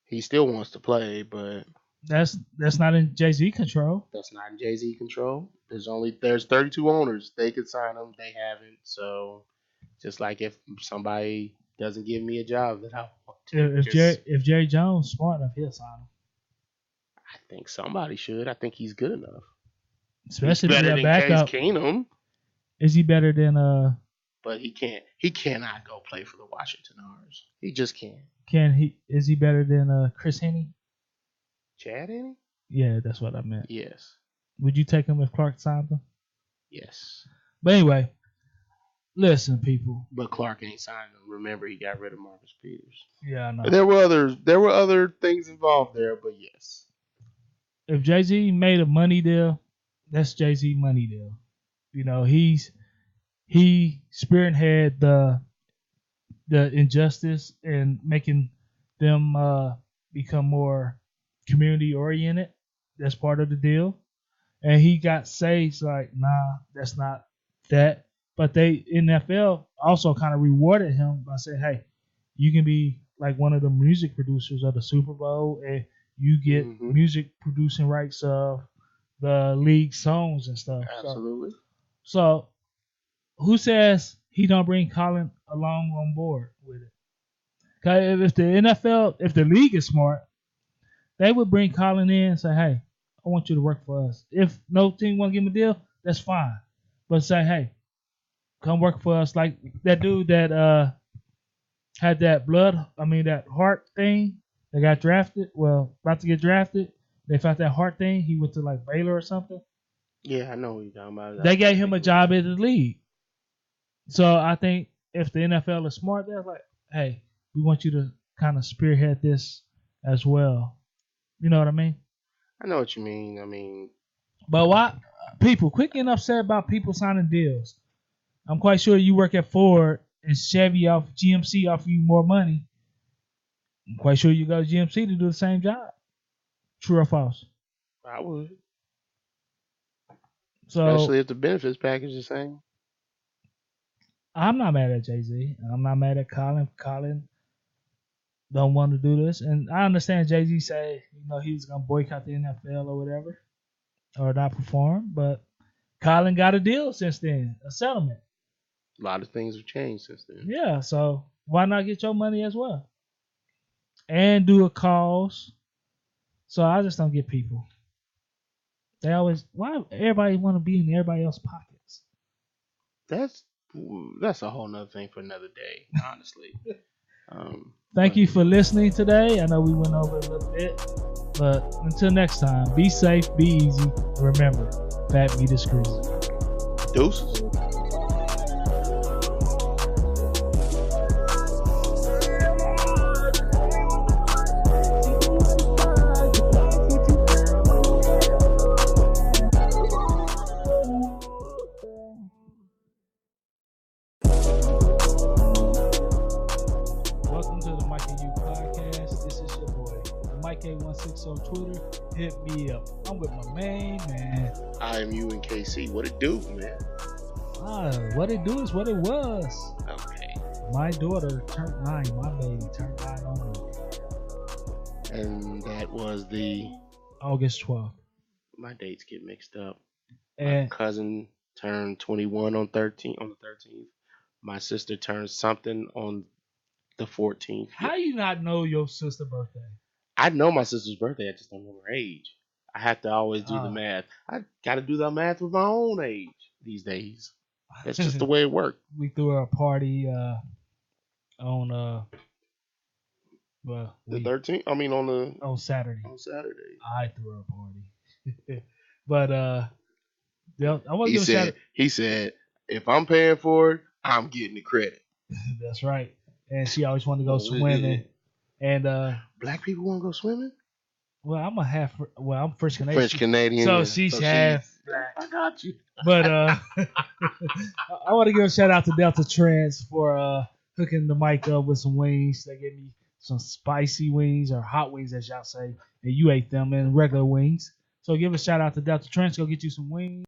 He still wants to play, but that's not in Jay-Z control. That's not in Jay-Z control. There's 32 owners. They could sign him. They haven't. So just like if somebody doesn't give me a job that I want to. If Jerry Jones smart enough, he'll sign him. I think somebody should. I think he's good enough. Especially he's better than backup. Case Keenum. Is he better than But he can't. He cannot go play for the Washington Owners. He just can't. Is he better than Chris Henne? Chad Henne? Yeah, that's what I meant. Yes. Would you take him if Clark signed him? Yes. But anyway, listen, people. But Clark ain't signed him. Remember, he got rid of Marcus Peters. Yeah, I know. There were other things involved there, but yes. If Jay-Z made a money deal, that's Jay-Z money deal. You know, he spearheaded the injustice and making them become more community oriented. That's part of the deal. And he got saved like, nah, that's not that. But they NFL also kind of rewarded him by saying, hey, you can be like one of the music producers of the Super Bowl and you get music producing rights of the league songs and stuff. Absolutely. So who says he don't bring Colin along on board with it? Because if the NFL, if the league is smart, they would bring Colin in and say, hey, I want you to work for us. If no team want to give him a deal, that's fine. But say, hey, come work for us. Like that dude that had that heart thing that got drafted. Well, about to get drafted. They found that heart thing. He went to like Baylor or something. Yeah, I know what you're talking about. They gave him a job at the league. So I think if the NFL is smart, they're like, hey, we want you to kind of spearhead this as well. You know what I mean? I know what you mean. But why people quick getting upset about people signing deals? I'm quite sure you work at Ford and Chevy GMC offer you more money. I'm quite sure you go to GMC to do the same job. True or false? I would. So, especially if the benefits package is the same. I'm not mad at Jay-Z. I'm not mad at Colin. Colin don't want to do this. And I understand Jay-Z say, he was going to boycott the NFL or whatever, or not perform. But Colin got a deal since then, a settlement. A lot of things have changed since then. Yeah, so why not get your money as well? And do a cause. So I just don't get people. They always, why everybody want to be in everybody else's pockets? That's a whole nother thing for another day, honestly. Thank you for listening today. I know we went over a little bit, but until next time, be safe, be easy, and remember, fat, be discreet. Deuces. On Twitter, hit me up. I'm with my main man. I am you and KC. What it do, man? What it do is what it was. Okay. My daughter turned 9. My baby turned 9 on me. And that was the August 12th. My dates get mixed up. And my cousin turned 21 on the 13th. My sister turned something on the 14th. How you not know your sister's birthday? I know my sister's birthday. I just don't know her age. I have to always do the math. I got to do the math with my own age these days. That's just the way it works. We threw her a party on the 13th. I mean on Saturday. On Saturday, I threw her a party. But I want to give a shout out. He said, if I'm paying for it, I'm getting the credit. That's right. and she always wanted to go swimming. And Black people want to go swimming? well, I'm French Canadian. French Canadian. So yeah. she's half black. I got you. But I want to give a shout out to Delta Trends for hooking the mic up with some wings. They gave me some spicy wings or hot wings, as y'all say, and you ate them and regular wings. So give a shout out to Delta Trends. Go get you some wings.